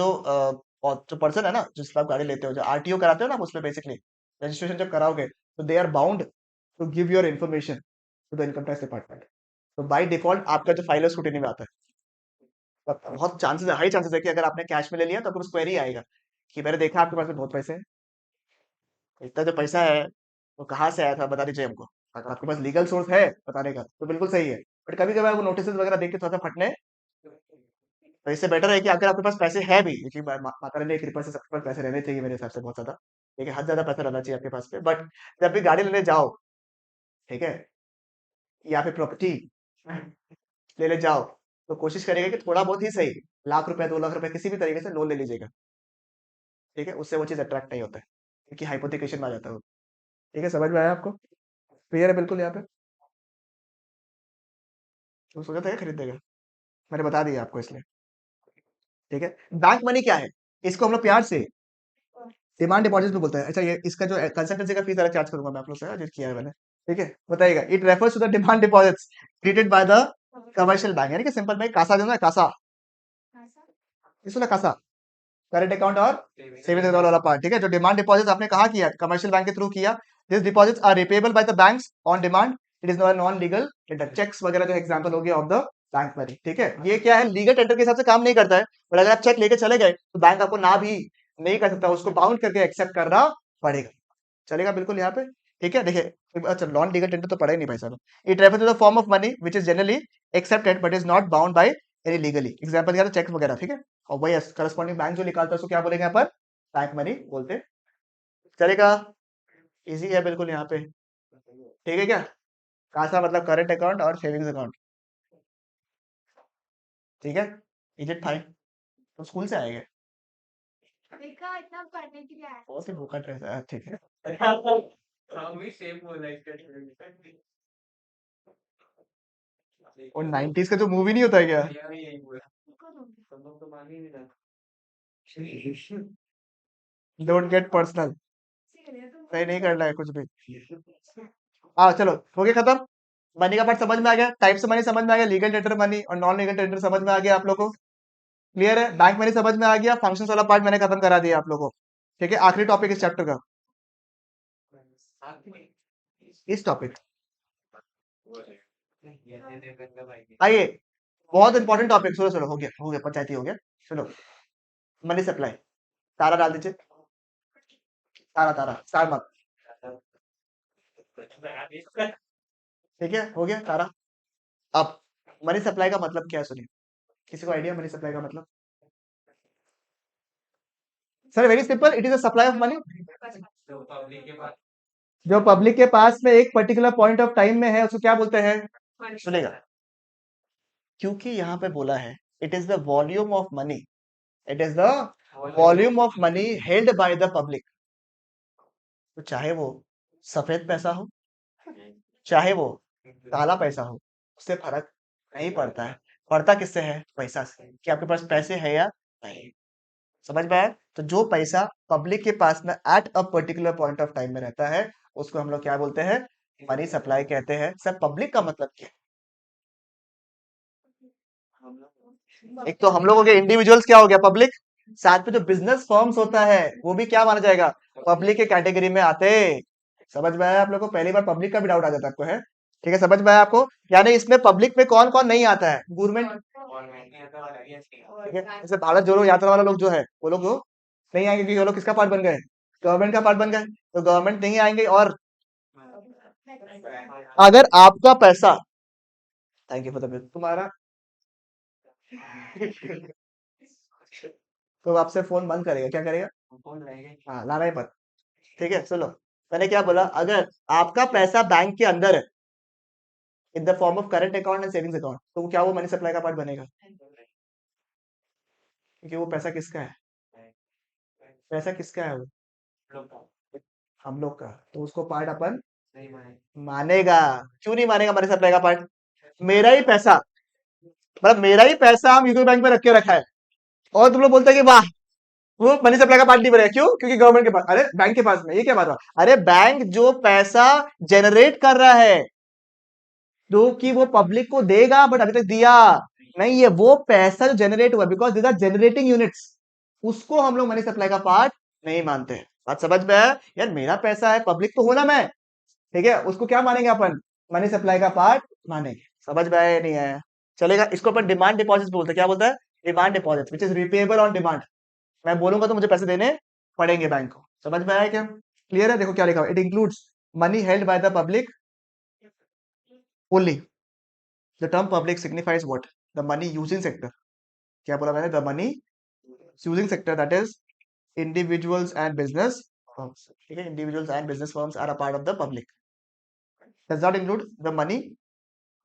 और जो पर्सन है ना जिससे आप गाड़ी लेते हो, जो आरटीओ कराते हो ना, उसमें बेसिकली रजिस्ट्रेशन जब कराओगे तो they are bound to give your information to the income tax department. तो बाय डिफॉल्ट आपका जो फाइल है स्क्रूटिनी में आता है। तो बहुत चांसेस है, हाई चांसेस है कि अगर आपने कैश में ले लिया तो आपको क्वेरी आएगा कि मैंने देखा आपके पास में बहुत पैसे हैं, इतना जो पैसा है वो कहाँ से आया था, बता दीजिए हमको। अगर आपके पास लीगल सोर्स है बताने का तो बिल्कुल सही है, बट कभी कभी आपको नोटिस वगैरह देख के थोड़ा सा फटने, तो इससे बेटर है कि अगर आपके पास पैसे है भी, क्योंकि माता रानी की कृपा से सबके पास पैसे रहने चाहिए मेरे हिसाब से, बहुत ज्यादा, ठीक है, हद ज्यादा पैसा रहना चाहिए आपके पास पे, बट जब भी गाड़ी लेने जाओ, ठीक है, या फिर प्रॉपर्टी लेने जाओ, तो कोशिश करिएगा कि थोड़ा बहुत ही सही, लाख रुपए 2 लाख रुपए किसी भी तरीके से लोन ले लीजिएगा, ठीक है, उससे वो चीज अट्रैक्ट नहीं होता है, क्योंकि हाइपोथिकेशन में आ जाता है वो। ठीक है, समझ में आया आपको? क्लियर है बिल्कुल यहाँ पे? तो सोचा था क्या खरीदेगा, मैंने बता दिया आपको इसलिए। ठीक है, बैंक मनी क्या है, इसको हम लोग प्यार से डिमांड डिपॉजिट में बोलते हैं। अच्छा, ये इसका जो कंसल्टेंसी का फीस अलग चार्ज करूंगा मैं आप लोग से, जो किया है मैंने। ठीक है, बताइएगा, it refers to the demand deposits treated by the commercial bank, यानी कि सिंपल में कासा जो है कासा, इसको कासा, करंट अकाउंट और सेविंग्स अकाउंट वाला पार्ट। ठीक है, जो डिमांड डिपॉजिट आपने कहा किया, कमर्शियल बैंक के थ्रू किया, this deposits are repayable by the banks on demand, it is non legal tender. Checks वगैरह जो एग्जांपल हो गया ऑफ द बैंक मनी। ठीक है, ये क्या है, लीगल टेंडर के हिसाब से काम नहीं करता है, पर अगर आप चेक लेके चले गए तो बैंक आपको ना भी नहीं कर सकता, उसको बाउंड करके एक्सेप्ट करना पड़ेगा। चलेगा बिल्कुल यहाँ पे? ठीक है, देखिए, अच्छा, नॉन लीगल टेंडर तो पड़ा ही नहीं भाई साहब। It refer to the form of money which is generally accepted but is not bound by any legally. Example दिया चेक वगैरह, ठीक है, और वही करस्पॉन्डिंग बैंक जो निकालता है उसको क्या बोलेंगे यहाँ पर, बैंक मनी बोलते हैं। चलेगा, इजी है बिल्कुल यहाँ पे। ठीक है क्या, कासा मतलब करंट अकाउंट और सेविंग्स अकाउंट। ठीक है, इज इट फाइन? तो स्कूल से आएंगे, देखा इतना पढ़ने के लिए आया। बहुत ही भूखा ड्रेस है, ठीक है। और 90s का जो मूवी नहीं होता है क्या, इनको डोंट गेट पर्सनल, दूंगी। नहीं नहीं करना है कुछ भी। हाँ चलो, हो गया खत्म। मनी का पार्ट समझ में आ गया, टाइप्स ऑफ मनी समझ में आ गया, लीगल टेंडर मनी और नॉन लीगल टेंडर समझ में आ गया आप लोग को। क्लियर है, बैंक मनी समझ में आ गया, फंक्शंस वाला पार्ट मैंने खत्म करा दिया आप लोगों को। ठीक है, आखिरी टॉपिक इस चैप्टर का, इस टॉपिक, आइए, बहुत इंपॉर्टेंट टॉपिक, सुनो सुनो, हो गया पंचायती हो गया। सुनो, मनी सप्लाई, तारा डाल दीजिए, तारा तारा स्टार मत, ठीक है, हो गया तारा। अब मनी सप्लाई का मतलब क्या है, सुनिए, किसी को आइडिया मनी सप्लाई का मतलब? Sir very simple, it is a supply of money जो पब्लिक के पास में एक पर्टिकुलर पॉइंट ऑफ टाइम में है, उसको क्या बोलते हैं? सुनेगा, क्योंकि यहाँ पे बोला है it is the volume of money, it is the volume of money held by the public. तो चाहे वो सफेद पैसा हो, चाहे वो काला पैसा हो, उससे फर्क नहीं पड़ता है। पड़ता किससे है? पैसा से, कि आपके पास पैसे है या नहीं। समझ में आया? तो जो पैसा पब्लिक के पास में at a particular point of time में रहता है, उसको हम लोग क्या बोलते हैं? मनी सप्लाई कहते हैं। सर पब्लिक का मतलब क्या है? एक तो हम लोग हो गए इंडिविजुअल्स, क्या हो गया पब्लिक, साथ में जो बिजनेस फर्म्स होता है वो भी क्या माना जाएगा? पब्लिक के कैटेगरी में आते। समझ में आया आप लोग को? पहली बार पब्लिक का भी डाउट आ जाता है आपको, है? ठीक है, समझ में आया आपको? यानी इसमें पब्लिक में कौन कौन नहीं आता है? गवर्नमेंट, ठीक है, जैसे भारत जोड़ो यात्रा वाला लोग जो है, वो लोग जो नहीं आएंगे क्योंकि वो लोग किसका पार्ट बन गए? गवर्नमेंट का पार्ट बन गए, तो गवर्नमेंट नहीं आएंगे। और अगर आपका पैसा, thank you for the bill, तुम्हारा तो आपसे फोन बंद करेगा, क्या करेगा? हाँ, लाना ही पर। ठीक है, सुनो, मैंने क्या बोला, अगर आपका पैसा बैंक के अंदर है इन the form of current account and savings account, तो क्या वो मनी सप्लाई का पार्ट बनेगा? क्योंकि वो पैसा किसका है? पैसा किसका है वो? हम लोग का, तो उसको पार्ट अपन मानेगा। क्यों नहीं मानेगा मनी सप्लाई का पार्ट? मेरा ही पैसा, मतलब मेरा ही पैसा हम यूको बैंक में रख के रखा है, और तुम लोग बोलते हैं कि वाह, वो मनी सप्लाई का पार्ट नहीं बनेगा। क्यों? क्योंकि गवर्नमेंट के पास, अरे बैंक के पास में, ये क्या बात है? अरे बैंक जो पैसा जनरेट कर रहा है, जो कि वो पब्लिक को देगा, बट अभी तक दिया नहीं, ये वो पैसा जो जनरेट हुआ, because this are generating units, उसको हम लोग मनी सप्लाई का पार्ट नहीं मानते हैं। बात समझ में है? यार मेरा पैसा है, पब्लिक तो हूं ना मैं, ठीक है, उसको क्या मानेंगे अपन? मनी सप्लाई का पार्ट मानेंगे। समझ में आया या नहीं आया? चलेगा, इसको अपन डिमांड डिपॉजिट बोलते हैं। क्या बोलता है? Demand deposit, which is repayable on demand. मैं बोलूंगा तो मुझे पैसे देने पड़ेंगे बैंक को। समझ में आया क्या? क्लियर है? देखो क्या लिखा हुआ, it includes money held by the public only. The term public signifies what? The money using sector. क्या बोला मैंने? The money using sector, that is individuals and business firms. ठीक है, individuals and business firms are a part of the public. Does not include the money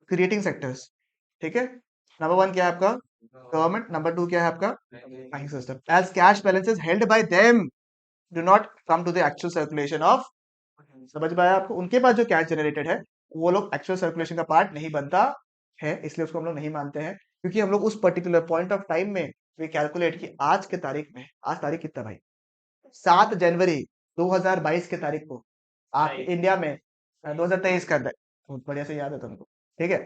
creating sectors. ठीक है, number one क्या है आपका? गवर्नमेंट। नंबर टू क्या है आपका? Banking system. As cash balances held by them do not come to the actual circulation of. समझ में आया आपको? उनके पास जो कैश जनरेटेड है वो लोग एक्चुअल सर्कुलेशन का पार्ट नहीं बनता है, इसलिए उसको हम लोग नहीं मानते हैं, क्योंकि हम लोग उस पर्टिकुलर पॉइंट ऑफ टाइम में वी कैलकुलेट कि आज के तारीख में, आज तारीख कितना भाई? 7 जनवरी 2022 के तारीख को आप इंडिया में 2023 का बहुत बढ़िया से याद है तुमको, ठीक है,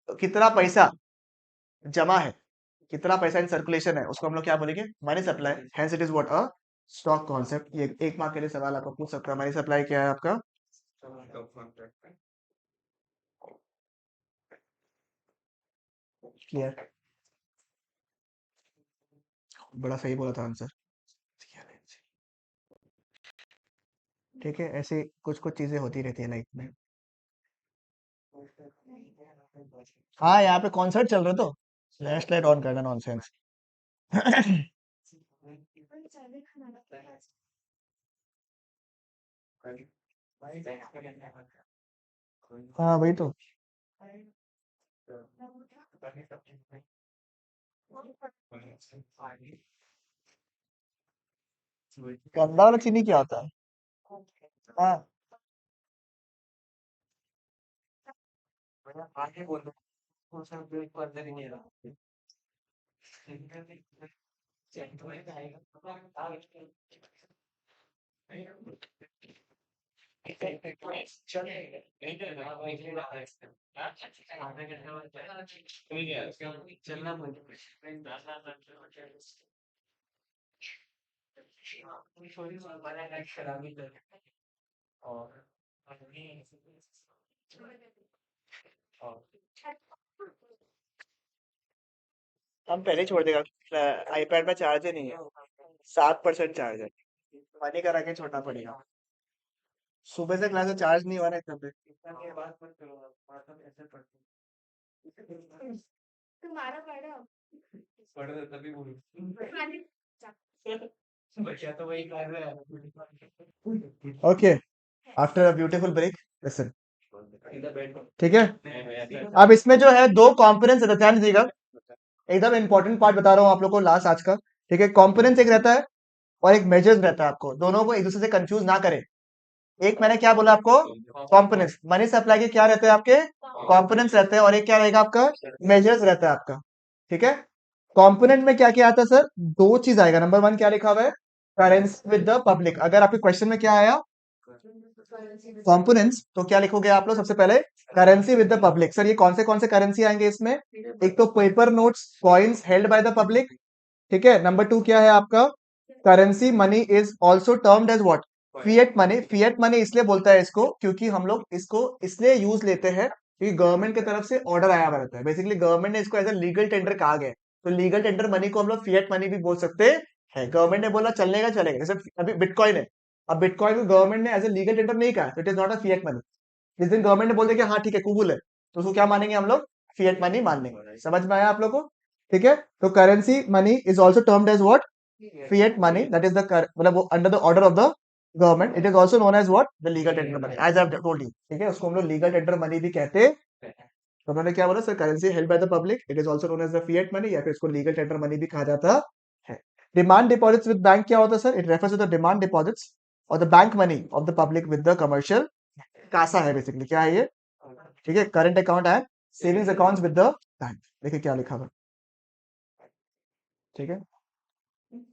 तो कितना पैसा जमा है, कितना पैसा इन सर्कुलेशन है, उसको हम लोग क्या बोलेंगे? Money supply. Hence it is what? A stock concept. ये एक मार्क के लिए सवाल आपको पूछ सकता है, मनी सप्लाई क्या है आपका? क्लियर? बड़ा सही बोला था आंसर। ठीक है, ऐसे कुछ कुछ चीजें होती रहती है लाइफ में। हाँ, यहाँ पे कॉन्सर्ट चल रहा है तो फ्लैश लाइट ऑन करना, नॉनसेंस। अपन चाय खाना हाँ वही तो। गंदा वाला चीनी क्या होता है? हाँ, हम पहले ही छोड़ देगा। आईपैड में चार्ज ही नहीं है, 7% चार्ज है, पानी करा के छोड़ना पड़ेगा। सुबह से क्लास में चार्ज नहीं हो रहा है इतना पे। तुम्हारा बड़ा खाली okay, after a beautiful break, listen, ठीक है। अब इसमें जो है दो कॉम्पोनेंट्स है, ध्यान दीजिएगा, एकदम इंपॉर्टेंट पार्ट बता रहा हूँ आप लोग को लास्ट आज का। ठीक है, कॉम्पोनेंट्स एक रहता है और एक मेजर्स रहता है, आपको दोनों को एक दूसरे से कंफ्यूज ना करें। एक मैंने क्या बोला आपको? कॉम्पोनेंट्स। मनी सप्लाई के क्या रहते हैं आपके? कॉम्पोनेंट्स रहते हैं, और एक क्या रहेगा आपका? मेजर्स रहता है आपका। ठीक है, कॉम्पोनेंट में क्या क्या आता है सर? दो चीज आएगा। नंबर वन क्या लिखा हुआ है? Currency with the public. अगर आपके क्वेश्चन में क्या आया कॉम्पोनेंट्स, तो क्या लिखोगे आप लोग? सबसे पहले currency with the public. Sir ये कौन से करेंसी आएंगे इसमें? एक तो paper notes, coins held by the public, ठीक है। नंबर टू क्या है आपका? Currency money is also termed as what? Fiat money. Fiat money इसलिए बोलता है इसको क्योंकि हम लोग इसको इसलिए यूज लेते हैं क्योंकि गवर्नमेंट की तरफ से ऑर्डर आया हुआ रहता है। बेसिकली गवर्नमेंट ने इसको एज ए लीगल टेंडर कहा गया है, तो लीगल टेंडर मनी को हम लोग फिएट मनी भी बोल सकते हैं। गवर्नमेंट ने बोला चलने का चलेगा, जैसे अभी बिटकॉइन है, अब बिटकॉइन को गवर्नमेंट ने एज ए लीगल टेंडर नहीं कहा, तो it is not a fiat money. जिस दिन गवर्नमेंट ने बोल दिया कि हाँ ठीक है कबूल है, तो उसको क्या मानेंगे हम लोग? फिएट मनी मान लेंगे। समझ में आया आप लोग को? ठीक है, तो currency money is also termed as what? fiat money, that is the मतलब वो under the order of the government, it is also known as what? The legal tender money, as I told you. ठीक है, उसको हम लोग legal tender money भी कहते हैं। तो उन्होंने क्या बोला? Sir currency held by the public, it is also known as the fiat money, या फिर इसको लीगल टेंडर मनी भी कहा जाता है। डिमांड डिपॉजिट्स विद बैंक क्या होता है sir? It refers to the demand deposits और the bank money of the public with the commercial. CASA है बेसिकली, क्या है ये? ठीक है, current account and savings accounts with the bank. देखिए क्या लिखा हुआ, ठीक है।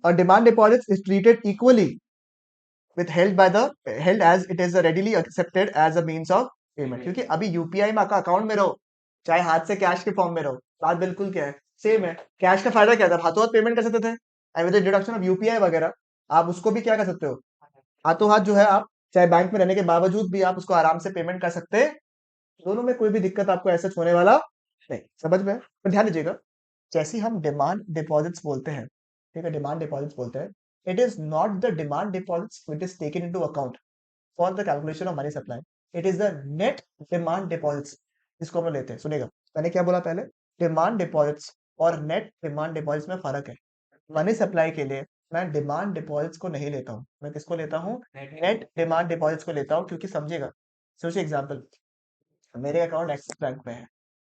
और demand deposits is treated equally with held by the held as it is readily accepted as a means of payment, क्योंकि अभी यूपीआई में का अकाउंट में रहो चाहे हाथ से कैश के फॉर्म में रहो, बात बिल्कुल क्या है? सेम है। कैश का फायदा क्या था, हाथों हाथ पेमेंट कर सकते थे, and with the introduction of UPI वगैरह आप उसको भी क्या कर सकते हो, हाथों हाथ जो है आप चाहे बैंक में रहने के बावजूद भी आप उसको आराम से पेमेंट कर सकते हैं। दोनों में कोई भी दिक्कत आपको ऐसा होने वाला नहीं, समझ में? पर ध्यान दीजिएगा, जैसे ही हम डिमांड डिपॉजिट्स बोलते हैं, ठीक है, डिमांड डिपॉजिट्स बोलते हैं, it is not the demand deposits which is taken into account for the calculation of money supply, it is the net demand deposits, इसको हम लोग लेते हैं। सुनेगा, मैंने क्या बोला पहले, डिमांड डिपॉजिट्स और नेट डिमांड डिपॉजिट्स में फर्क है। मनी सप्लाई के लिए मैं डिमांड डिपॉजिट्स को नहीं लेता हूँ, मैं किसको लेता हूँ, नेट डिमांड डिपॉजिट्स को लेता हूँ, क्योंकि समझिएगा, सोचिए एग्जाम्पल, मेरे अकाउंट एक्सिस बैंक में है,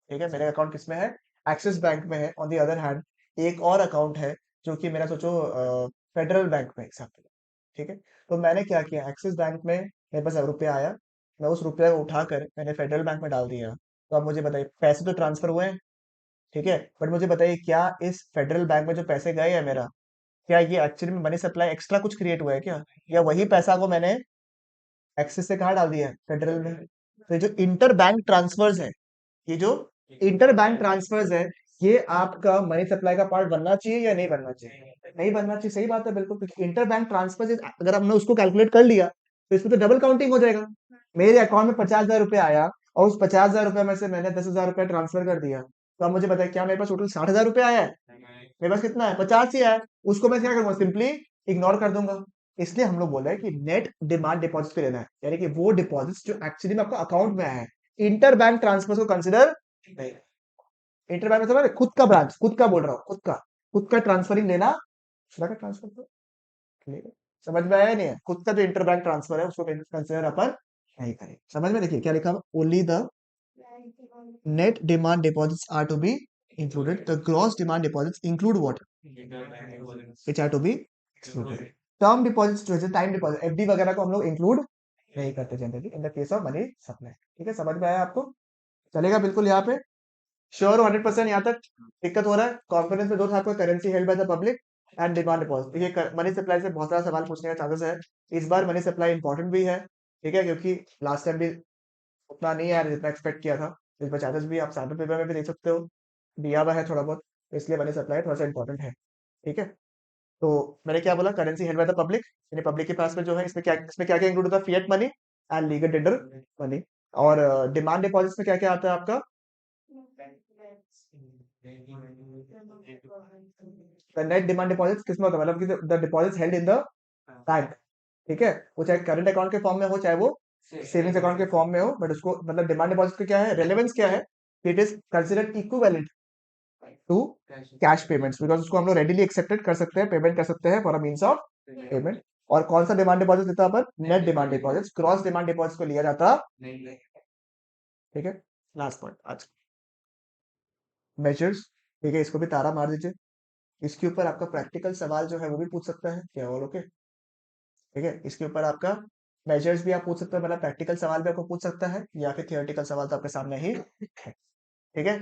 ठीक है, मेरे अकाउंट किसमें है, एक्सिस बैंक में है। ऑन द अदर हैंड एक और अकाउंट है जो कि मेरा सोचो फेडरल बैंक में एग्जाम्पल, ठीक है। तो मैंने क्या किया, एक्सिस बैंक में मेरे पास रुपया आया, मैं उस रुपया को उठाकर मैंने फेडरल बैंक में डाल दिया। तो आप मुझे बताइए, पैसे तो ट्रांसफर हुए हैं, ठीक है, बट मुझे बताइए क्या इस फेडरल बैंक में जो पैसे गए हैं मेरा, क्या ये एक्चुअली में मनी सप्लाई एक्स्ट्रा कुछ क्रिएट हुआ है क्या, या वही पैसा को मैंने एक्सिस से कहाँ डाल दिया है, फेडरल में? तो ये जो इंटर बैंक ट्रांसफर्स है, ये जो इंटर बैंक ट्रांसफर्स है, ये आपका मनी सप्लाई का पार्ट बनना चाहिए या नहीं बनना चाहिए? नहीं बनना चाहिए, सही बात है बिल्कुल, क्योंकि इंटर बैंक ट्रांसफर अगर हमने उसको कैलकुलेट कर लिया तो इसमें तो डबल काउंटिंग हो जाएगा। मेरे अकाउंट में 50,000 रुपया आया और उस 50,000 रुपया में से मैंने 10,000 रुपया ट्रांसफर कर दिया, तो आप मुझे बताइए क्या मेरे पास टोटल 60,000 रुपया आया है? मेरे पास कितना है, 50 ही आया है। उसको मैं क्या करूंगा, सिंपली इग्नोर कर दूंगा। इसलिए हम लोग बोल रहे हैं कि नेट डिमांड डिपॉजिट पे लेना है, यानी कि वो डिपॉजिट्स जो एक्चुअली में आपका अकाउंट में आया है, इंटर बैंक ट्रांसफर को कंसिडर नहीं। इंटर बैंक में समझ रहे? खुद का ब्रांच, खुद का बोल रहा हूँ, खुद का ट्रांसफरिंग लेना, दूसरा का ट्रांसफर तो लेगा। समझ में आया या नहीं है? खुद का जो इंटर बैंक ट्रांसफर है उसको कंसिडर अपन नहीं करें। समझ में? देखिए क्या लिखा, only the net demand deposits are to be included. The gross demand deposits include what? Which are to be excluded. Term deposits जो है टाइम डिपॉजिट एफडी वगैरह को हम लोग इंक्लूड नहीं करते generally in the case of money supply. ठीक है, समझ में आया आपको? चलेगा बिल्कुल यहाँ पे? श्योर 100% यहाँ तक दिक्कत हो रहा है? कॉन्फिडेंस में दो था आपको, currency held by the public and demand deposit. देखिए मनी सप्लाई से बहुत सारा सवाल पूछने का चांसेस है, इस बार मनी सप्लाई इंपॉर्टेंट भी है, ठीक है, क्योंकि लास्ट टाइम भी उतना नहीं आया जितना एक्सपेक्ट किया था। इस बार चार्जेस भी आप सैम्पल पेपर में भी देख सकते हो, दिया हुआ है थोड़ा बहुत, तो इसलिए मनी सप्लाई थोड़ा सा इंपॉर्टेंट है, ठीक है। तो मैंने क्या बोला, currency held by the public, यानी पब्लिक के पास में जो है, इसमें क्या क्या इंक्लूड होता है, fiat money and legal tender money. और डिमांड डिपॉजिट्स में क्या क्या आता है आपका, द नेट डिमांड डिपॉजिट्स किसमें होता है, मतलब कि the deposits held in the bank, ठीक है, वो चाहे करंट अकाउंट के फॉर्म में हो चाहे वो सेविंग्स अकाउंट के फॉर्म में हो, बट उसको मतलब डिमांड डिपॉजिट का क्या है, रेलेवेंस क्या है, it is considered equivalent to cash payments, because उसको हम लोग रेडिली एक्सेप्टेड कर सकते हैं, पेमेंट कर सकते हैं for a means of payment. और कौन सा डिमांड डिपॉजिट देता है अपन, net demand deposit, gross demand deposit को लिया जाता, ठीक है। लास्ट पॉइंट आज मेजर्स, ठीक है, इसको भी तारा मार दीजिए, इसके ऊपर आपका प्रैक्टिकल सवाल जो है वो भी पूछ सकता है क्या, और ओके, ठीक है, इसके ऊपर आपका मेजर्स भी आप पूछ सकते हो, मतलब प्रैक्टिकल सवाल भी आपको पूछ सकता है, या फिर थियोरेटिकल सवाल तो आपके सामने ही है, ठीक है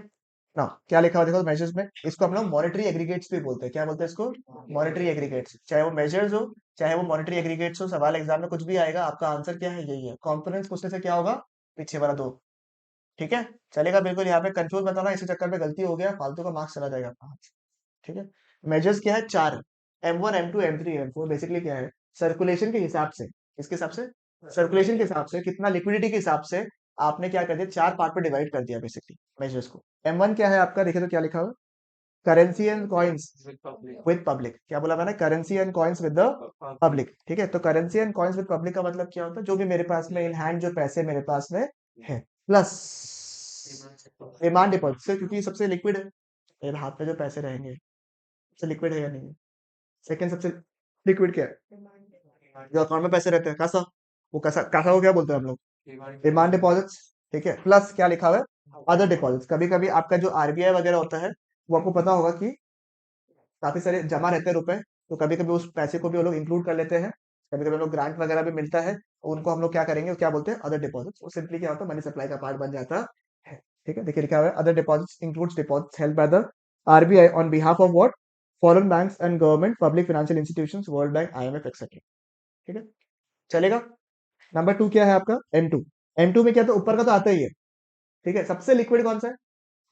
ना। क्या लिखा हुआ देखो मेजर्स में, इसको हम लोग मॉनेटरी एग्रीगेट्स भी बोलते हैं, क्या बोलते हैं इसको, मॉनेटरी एग्रीगेट्स, चाहे वो मेजर्स हो चाहे वो मॉनेटरी एग्रीगेट्स हो, सवाल एग्जाम में कुछ भी आएगा, आपका आंसर क्या है, यही है। कॉम्पोनेंट्स पूछने से क्या होगा, पीछे वाला दो, ठीक है, चलेगा बिल्कुल। यहाँ पे कंफ्यूज मत होना, इसी चक्कर में गलती हो गया, फालतू का मार्क्स चला जाएगा 5, ठीक है। मेजर्स क्या है, 4, M1 M2 M3 M4, basically क्या है, सर्कुलेशन के हिसाब से, किसके हिसाब से, सर्कुलेशन के हिसाब से, कितना लिक्विडिटी के हिसाब से आपने क्या कर दिया, 4 पार्ट में डिवाइड कर दिया बेसिकली मेजर्स को। M1 क्या है आपका, देखिए तो क्या लिखा हुआ, currency and coins with public, क्या बोला मैंने, currency and coins with the public, ठीक है। तो currency and coins with public का मतलब क्या होता है, जो भी मेरे पास में इन हैंड जो पैसे मेरे पास में है, प्लस डिमांड डिपॉजिट से, क्योंकि ये सबसे लिक्विड है, मेरे हाथ में जो पैसे रहेंगे सबसे लिक्विड है या नहीं है, सेकंड सबसे लिक्विड क्या है, जो अकाउंट में पैसे रहते हैं कासा, वो कासा कासा को क्या बोलते हैं हम लोग, डिमांड डिपॉजिट्स, ठीक है। प्लस क्या लिखा हुआ है, अदर डिपॉजिट्स, कभी कभी आपका जो आरबीआई वगैरह होता है, वो आपको पता होगा कि काफी सारे जमा रहते हैं रुपए, तो कभी कभी उस पैसे को भी वो लोग इंक्लूड कर लेते हैं, कभी कभी लोग ग्रांट वगैरह भी मिलता है, तो उनको हम लोग क्या करेंगे, क्या बोलते हैं, अदर डिपॉजिट्स। वो सिंपली क्या होता है, मनी सप्लाई का पार्ट बन जाता है, ठीक है। देखिए लिखा हुआ है, other deposits includes deposits held by the RBI on behalf of what, foreign banks and government public financial institutions, world bank, IMF etcetera, ठीक है, चलेगा। नंबर 2 क्या है आपका, M2। M2 में क्या, तो ऊपर का तो आता ही है, ठीक है। सबसे लिक्विड कौन सा है,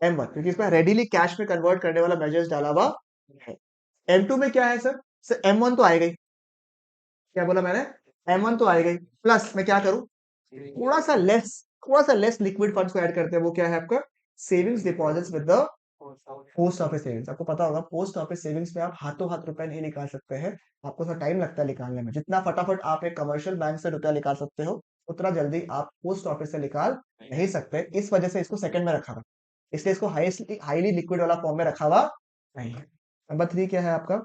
M1, क्योंकि इसमें रेडीली कैश में कन्वर्ट करने वाला मेजर्स डाला हुआ है। M2 में क्या है सर? सर M1 तो आएगा ही, क्या बोला मैंने? M1 तो आएगा ही, प्लस मैं क्या करूं, थोड़ा सा लेस लिक्विड फंड्स को ऐड करते हैं। वो क्या है आपका? Savings deposits with the post office savings. आपको पता होगा पोस्ट ऑफिस सेविंग्स में आप हाथों हाथ रुपए नहीं निकाल सकते हैं, आपको थोड़ा टाइम लगता है निकालने में। जितना फटाफट आप एक कमर्शियल बैंक से रुपया निकाल सकते हो, उतना जल्दी आप पोस्ट ऑफिस से निकाल नहीं सकते। इस वजह से इसको सेकंड में रखा हुआ, इसलिए इसको हाईली लिक्विड वाला फॉर्म में रखा हुआ नहीं है। नंबर 3 क्या है आपका?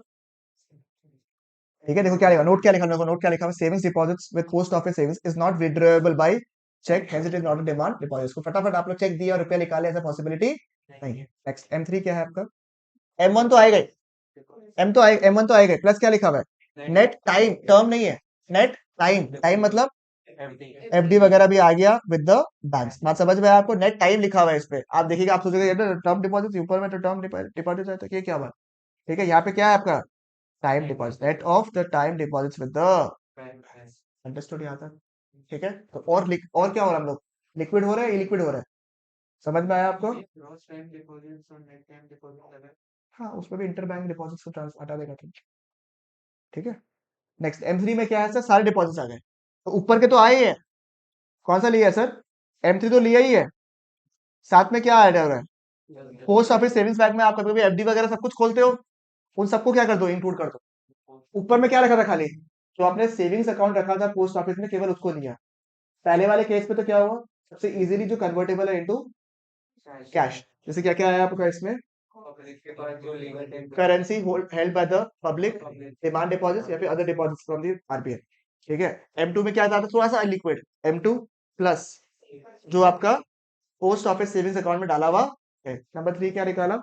ठीक है, देखो क्या लिखा, नोट क्या लिखा, देखो नोट क्या लिखा है, savings deposits with post office savings is not withdrawable by cheque, hence it is not a demand deposit. इसको फटाफट आप लोग चेक दिया और रुपया निकाले, ऐसा पॉसिबिलिटी नहीं है। नेक्स्ट M3 क्या है आपका? M1 तो आएगा ही, M1 तो आएगा ही, प्लस क्या लिखा हुआ है? नेट टाइम, टर्म नहीं है, नेट टाइम। टाइम मतलब FD वगैरह भी आ गया विद द बैंक्स। बात समझ में आया आपको? नेट टाइम लिखा हुआ है इस पे, आप देखिएगा, आप सोचेंगे ये टर्म डिपॉजिट ऊपर में, तो टर्म डिपॉजिट है, तो ये क्या बात? ठीक है, यहाँ पे क्या है आपका? Time deposit, net of the time deposits with the, understood यहाँ तक? ठीक है, तो और क्या हो रहा है, हम लोग लिक्विड हो रहा है, इलिक्विड हो रहा है, समझ में आया आपको? हाँ, उसमें भी इंटर बैंक डिपॉजिट्स को हटा देगा, ठीक है। नेक्स्ट M3 में क्या है सर? सारे डिपॉजिट्स आ गए, तो ऊपर के तो आए ही है, कौन सा लिया है सर? M3 तो लिया ही है, साथ में क्या ऐड हो रहा है? पोस्ट ऑफिस सेविंग्स बैंक में आप कभी कभी FD वगैरह सब कुछ खोलते हो, उन सबको क्या कर दो, इंक्लूड कर दो। ऊपर में क्या रखा था खाली? जो आपने सेविंग्स अकाउंट रखा था पोस्ट ऑफिस में, केवल उसको लिया। पहले वाले केस में तो क्या हुआ, सबसे इजीली जो कन्वर्टेबल है इनटू कैश, जैसे क्या क्या आया आपका इसमें? Currency held by the public, demand deposits या फिर other deposits from the RBI। ठीक है, M2 में क्या था? थोड़ा सा लिक्विड, M2 प्लस जो आपका पोस्ट ऑफिस सेविंग्स अकाउंट में डाला हुआ है। नंबर 3 क्या निकाला?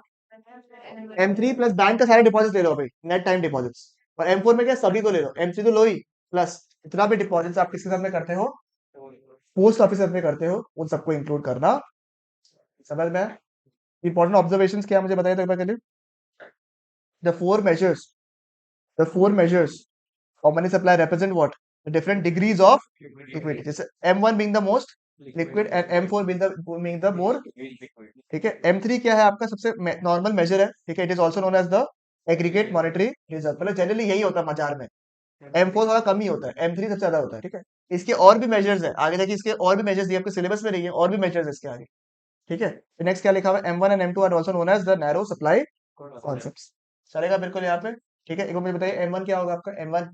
M3 प्लस बैंक का सारे डिपॉजिट ले लो भाई, नेट टाइम डिपॉजिट्स। और M4 में क्या? सभी को ले लो, M3 तो लो ही, प्लस जितना भी डिपॉजिट्स आप किसके साथ में करते हो, पोस्ट ऑफिस में करते हो, उन सबको इंक्लूड करना। समझ में? इंपॉर्टेंट ऑब्जर्वेशंस क्या है मुझे बताइए तो एक बार के लिए। The four measures the four measures of money supply represent what? The different degrees of liquidity. जैसे M1 being the most liquid and M4 being the more, ठीक है। M3 क्या है आपका? सबसे नॉर्मल मेजर है, ठीक है। It is also known as the aggregate monetary reserve, मतलब जनरली यही होता है बाजार में। M4 थोड़ा कम ही होता है, M3 सबसे ज्यादा होता है, ठीक है। इसके और भी मेजर्स है, आगे जाके इसके और भी मेजर्स दिए आपके सिलेबस में नहीं है, और भी मेजर्स है इसके आगे, ठीक है। नेक्स्ट क्या लिखा हुआ है? M1 and M2 are also known as the narrow supply concept. चलेगा बिल्कुल यहाँ पे, ठीक है। एक बार मुझे बताइए M1 क्या होगा आपका? M1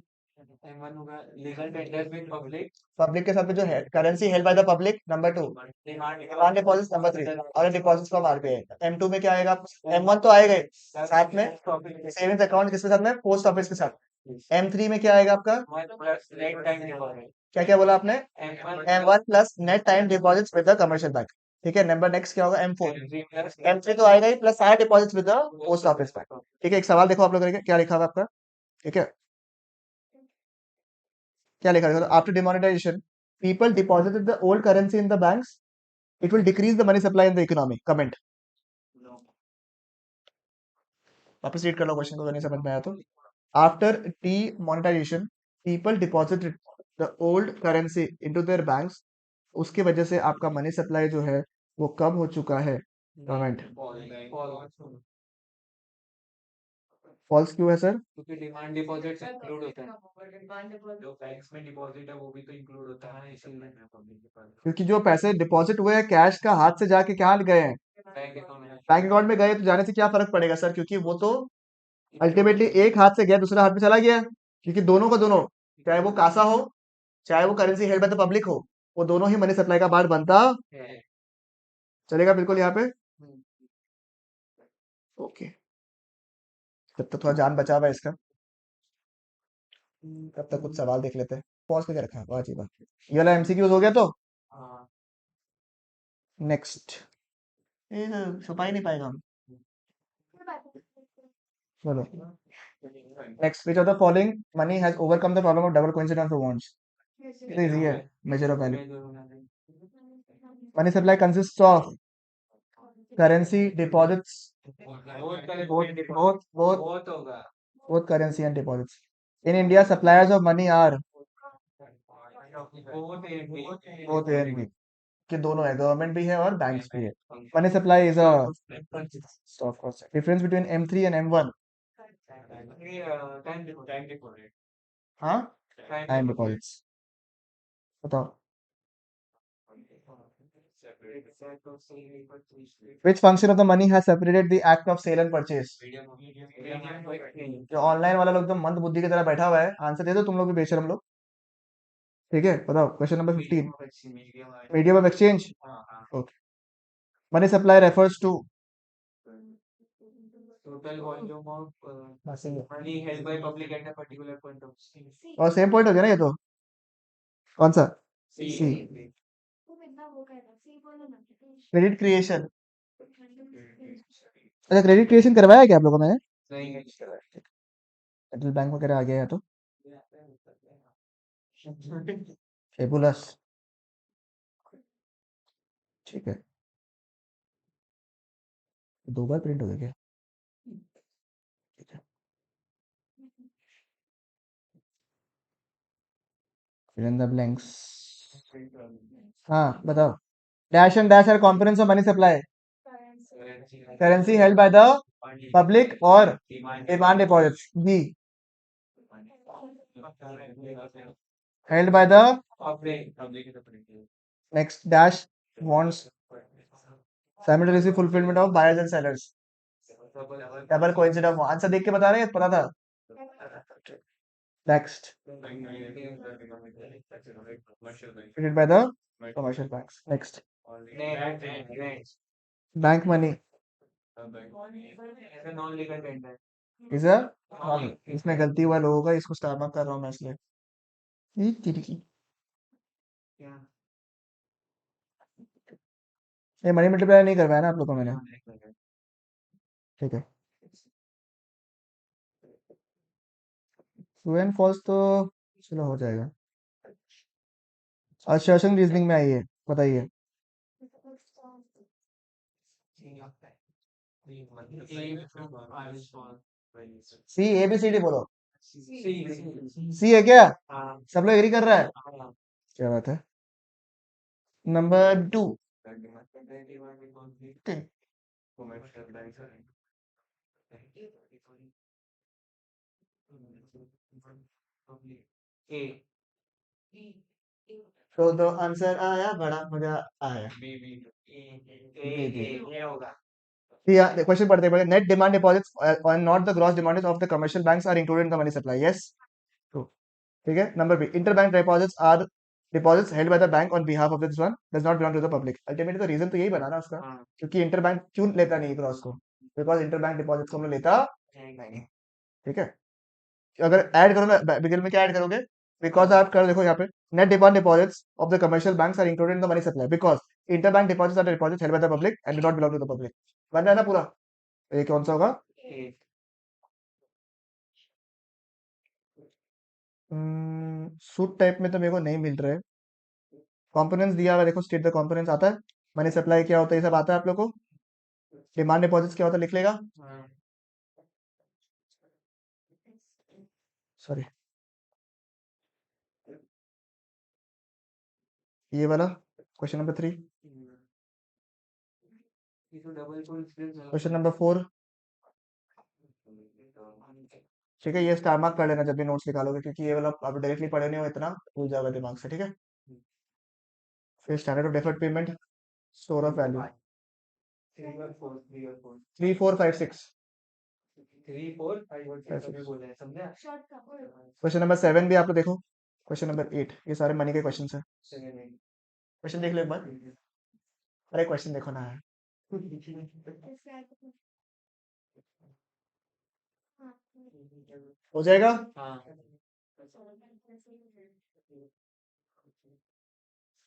पब्लिक के साथ में जो है currency held by the public, number 2 demand deposit, number 3 और डिपॉजिट फ्रॉम RBI। M2 में क्या आएगा? M1 तो आएगा ही, साथ में सेविंग्स अकाउंट किसके साथ में? पोस्ट ऑफिस के साथ। M3 में क्या आएगा आपका? क्या क्या बोला आपने? M1 plus net time deposits with the commercial bank, ठीक है। नंबर नेक्स्ट क्या होगा? M4। M3 तो आएगा ही, प्लस सारे deposits with the post office bank, ठीक है। एक सवाल देखो आप लोग करेंगे, क्या लिखा हुआ है आपका? ठीक है, क्या लिखा है? After demonetisation people deposited the old currency in the banks, it will decrease the money supply in the economy. Comment वापस रीड कर लो क्वेश्चन को अगर नहीं समझ में आया तो। After demonetisation people deposited the old currency into their banks, उसकी वजह से आपका मनी सप्लाई जो है वो कम हो चुका है। कमेंट फॉल्स क्यों है सर? क्योंकि डिमांड डिपॉजिट इंक्लूड होता है, जो बैंक्स में डिपॉजिट है वो भी तो इंक्लूड होता है, इसीलिए क्योंकि जो पैसे डिपॉजिट हुए हैं कैश का, हाथ से जाके क्या गए हैं? बैंक अकाउंट में गए, तो जाने से क्या फर्क पड़ेगा सर? क्योंकि वो तो अल्टीमेटली एक हाथ से गया, दूसरे हाथ में चला गया, क्योंकि दोनों का दोनों, चाहे वो कासा हो, चाहे वो currency held by the public हो, वो दोनों ही मनी सप्लाई का पार्ट बनता। चलेगा बिल्कुल यहाँ पे, ओके। तब तक थोड़ा जान बचा हुआ है इसका, तब तक कुछ सवाल देख लेते हैं। पॉज करके रखा है, वाह जी वाह। ये वाला MCQs हो गया तो नेक्स्ट, ये तो छुपा ही नहीं पाएगा हम। बोलो next, which of the following money has overcome the problem of double coincidence of wants? ये इजी है, measure of value. Money supply consist of currency deposits, both currency and deposits. In India, suppliers of money are both A and B. कि दोनों है, government भी है और banks भी है। Money supply is a stock cost. Difference between M3 and M1। हाँ, time deposits बताओ। Which function of the money has separated the act of sale and purchase? जो ऑनलाइन वाला लोग एकदम मंद बुद्धि की तरह बैठा हुआ है, आंसर दे दो तुम लोग भी बेशरम लोग। ठीक है, बताओ question number 15। Medium of exchange. Okay. Money supply refers to. Total volume of और money held by public at a particular point of time. Same point हो गया ना ये तो। कौन सा? C. सी। तुम इतना वो कर रहा सी बोलो ना क्रेडिट क्रिएशन। अच्छा, क्रेडिट क्रिएशन करवाया है क्या आप लोगों ने? नहीं सेंट्रल बैंक वगैरह आ गया है तो फेबुलस। ठीक है, दो बार प्रिंट हो गया क्या? ठीक है, fill in the blanks। हाँ बताओ। Dash and dash are components of money supply। currency held by the public और demand deposits। B held by the next dash wants simultaneous fulfillment of buyers and sellers। Double coincident answer देख के बता रहे हैं, पता था। Next created by the commercial banks। next bank money non-legal tender. is a इसमें गलती हुआ लोगों का, इसको स्टार मार्क कर रहा हूँ मैं इसलिए। ये तिरकी। Yeah. ये मनी मल्टीप्लायर नहीं करवाया ना आप लोगों को मैंने। ठीक है, ट्रू एंड फॉल्स तो चलो हो जाएगा। असर्शन रीजनिंग में आइए, बताइए। सी ए बी सी डी बोलो। सी है क्या? सब लोग एग्री कर रहा है? क्या बात है। नंबर 2। A. तो दो आंसर आया, बड़ा मजा आया। A होगा। क्वेश्चन पढ़ते पढ़ते। नेट डिमांड डिपॉजिट्स और not the gross demands of the commercial banks are included in the money supply. Yes, true. ठीक है, number B. Interbank deposits are deposits held by the bank on behalf of this one does not belong to the public. Ultimately तो reason तो यही बना ना उसका, क्योंकि interbank क्यों लेता नहीं ग्रॉस को? बिकॉज इंटरबैंक डिपॉजिट्स को हम लोग लेता नहीं। ठीक है, अगर ऐड करो ना बिगिन में, क्या ऐड करोगे? बिकॉज आप कर देखो यहाँ पे, net demand deposits of the commercial banks are included in the money supply because interbank deposits are deposits held by the public and do not belong to the public. बन रहा है ना पूरा? तो ये कौन सा होगा? A. सूट टाइप में तो मेरे को नहीं मिल रहा है। कंपोनेंट्स दिया हुआ है, देखो स्टेट द कंपोनेंट्स आता है। मनी सप्लाई क्या होता है, ये सब आता है आप लोग को। डिमांड डिपॉजिट्स क्या होता है लिख लेगा। सॉरी, ये वाला क्वेश्चन नंबर 3। Question number 4। ठीक है, ये स्टार मार्क कर लेना जब भी नोट्स निकालोगे, क्योंकि ये वाला आप डायरेक्टली पढ़े नहीं हो, इतना भूल जाओगे दिमाग से। ठीक है, फिर standard of deferred payment, store of value. 3 4 5 6। 3 4 5 6 बोला है, समझा? शॉर्ट का क्वेश्चन नंबर 7 भी आप लोग देखो। क्वेश्चन नंबर 8, ये सारे मनी के क्वेश्चन है। क्वेश्चन देख लो एक बार। अरे क्वेश्चन देखो ना। हो जाएगा।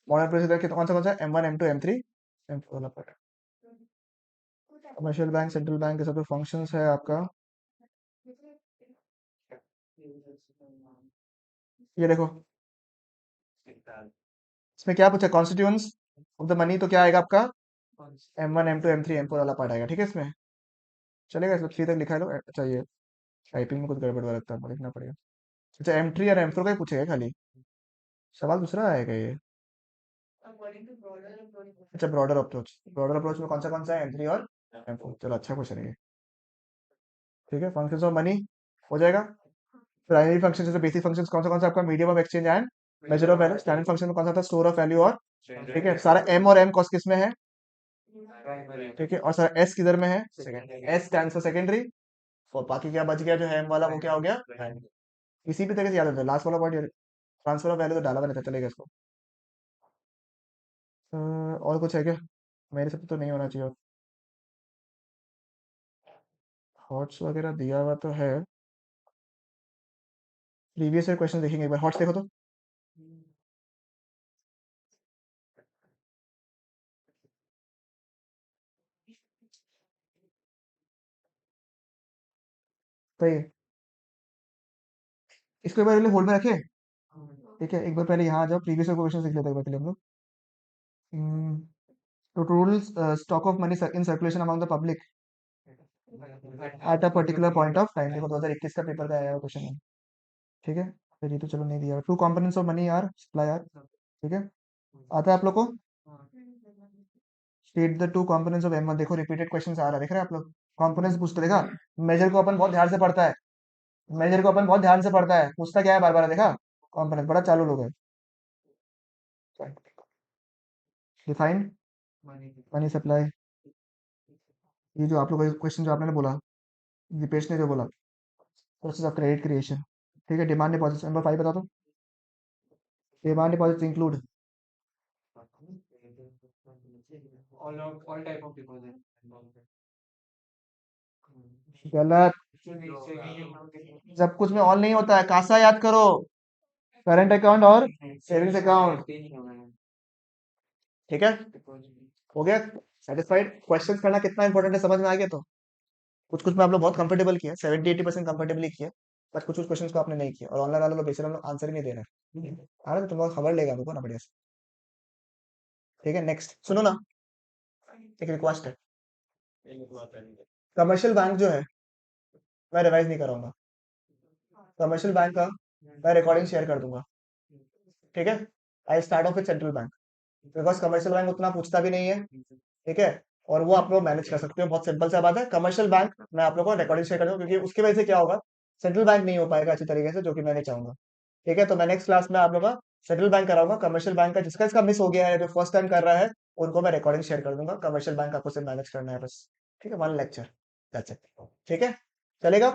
मॉडल प्रोसीजर के कौन सा M1 M2 M3 M4 वाला part. Commercial bank, central bank के सब फंक्शंस है आपका। ये देखो, इसमें क्या पूछा? कॉन्स्टिट्यूएंट्स ऑफ द मनी, तो क्या आएगा आपका? M1 M2 M3 M4 वाला पार्ट आएगा। ठीक है, इसमें चलेगा। इसमें 3 तक लिखा है लो। अच्छा, ये टाइपिंग में कुछ गड़बड़ हुआ लगता है, लिखना पड़ेगा। अच्छा, M3 और M4 का ही पूछेगा खाली, सवाल दूसरा आएगा ये। अच्छा, ब्रॉडर अप्रोच में कौन सा है, M3 और M4। चलो अच्छा क्वेश्चन है ये। ठीक है, फंक्शंस ऑफ मनी हो जाएगा। प्राइमरी फंक्शन जैसे बेसिक फंक्शंस कौन सा आपका, medium of exchange and major of value. Standard function में कौन सा था, स्टोर ऑफ वैल्यू और, ठीक है, सारा M और M कॉस किस में है, ठीक है, और सारा S किधर में है, second. S stands for secondary, और बाकी क्या बच गया, जो है M वाला वो क्या हो गया, प्राइमरी। इसी भी तरह से याद होता है, लास्ट वाला वर्ड ट्रांसफर ऑफ वैल्यू तो डाला बना था, चलेगा इसको। और कुछ है क्या, मेरे से तो नहीं होना चाहिए। हॉट्स वगैरह दिया हुआ तो है, प्रीवियस ईयर क्वेश्चन देखेंगे एक बार, हॉट्स देखो तो। सही है, इसको एक बार पहले होल्ड में रखे। ठीक है, एक बार पहले यहाँ आ जाओ, प्रीवियस ईयर क्वेश्चन देख लेते हैं एक बार पहले हम लोग। तो total stock of money in circulation among the public at a particular point of time. देखो 2021 का पेपर का आया हुआ क्वेश्चन है। ठीक है, फिर ये तो चलो नहीं दिया। Two components of money are supply are, ठीक है, आता है आप लोग को। State the two components of M1। देखो रिपीटेड क्वेश्चन आ रहा है, देख रहे हैं आप लोग, कंपोनेंट्स पूछते, देखा। मेजर को अपन बहुत ध्यान से पढ़ता है, मेजर को अपन बहुत ध्यान से पढ़ता है, पूछता क्या है बार बार, देखा। कंपोनेंट बड़ा चालू लोग है। डिफाइन मनी सप्लाई, ये जो आप लोग क्वेश्चन जो आपने बोला, दीपेश ने जो बोला, प्रोसेस ऑफ क्रेडिट क्रिएशन। ठीक है, डिमांड डिपॉजिट नंबर 5 बता दो। Demand deposit include, all type of deposit. गलत। जब कुछ में ऑल नहीं होता है, कासा याद करो, करंट अकाउंट और सेविंग्स अकाउंट। ठीक है, हो गया, सेटिस्फाइड। क्वेश्चंस करना कितना इंपॉर्टेंट है समझ में आ गया। तो कुछ कुछ में आप लोग बहुत कंफर्टेबल किया, 70-80% कंफर्टेबली किया, बट कुछ कुछ क्वेश्चंस को आपने नहीं किया, और ऑनलाइन वाले लोग बेसिकली आंसर ही नहीं दे रहे हैं। आ रहा है, तो तुम लोग खबर लेगा हमको ना बढ़िया से। ठीक है, नेक्स्ट सुनो ना, एक रिक्वेस्ट है। कमर्शियल बैंक जो है, मैं रिवाइज नहीं कराऊंगा। कमर्शियल बैंक का मैं रिकॉर्डिंग शेयर कर दूंगा। ठीक है, I start of with central bank, because commercial bank उतना पूछता भी नहीं है। ठीक है, और वो आप लोग मैनेज कर सकते हो, बहुत सिंपल सा बात है। कमर्शियल बैंक मैं आप लोगों को रिकॉर्डिंग शेयर कर दूंगा, क्योंकि उसकी वजह से क्या होगा, सेंट्रल बैंक नहीं हो पाएगा अच्छी तरीके से, जो कि मैं नहीं चाहूंगा। ठीक है, तो मैं नेक्स्ट क्लास में आप लोग का सेंट्रल बैंक कराऊंगा। कमर्शियल बैंक का जिसका इसका मिस हो गया है, जो फर्स्ट टाइम कर रहा है, उनको मैं रिकॉर्डिंग शेयर कर दूंगा। कमर्शियल बैंक आपको सिर्फ मैनेज करना है बस। ठीक है, 1 लेक्चर, दैट्स इट। ठीक है, चलेगा।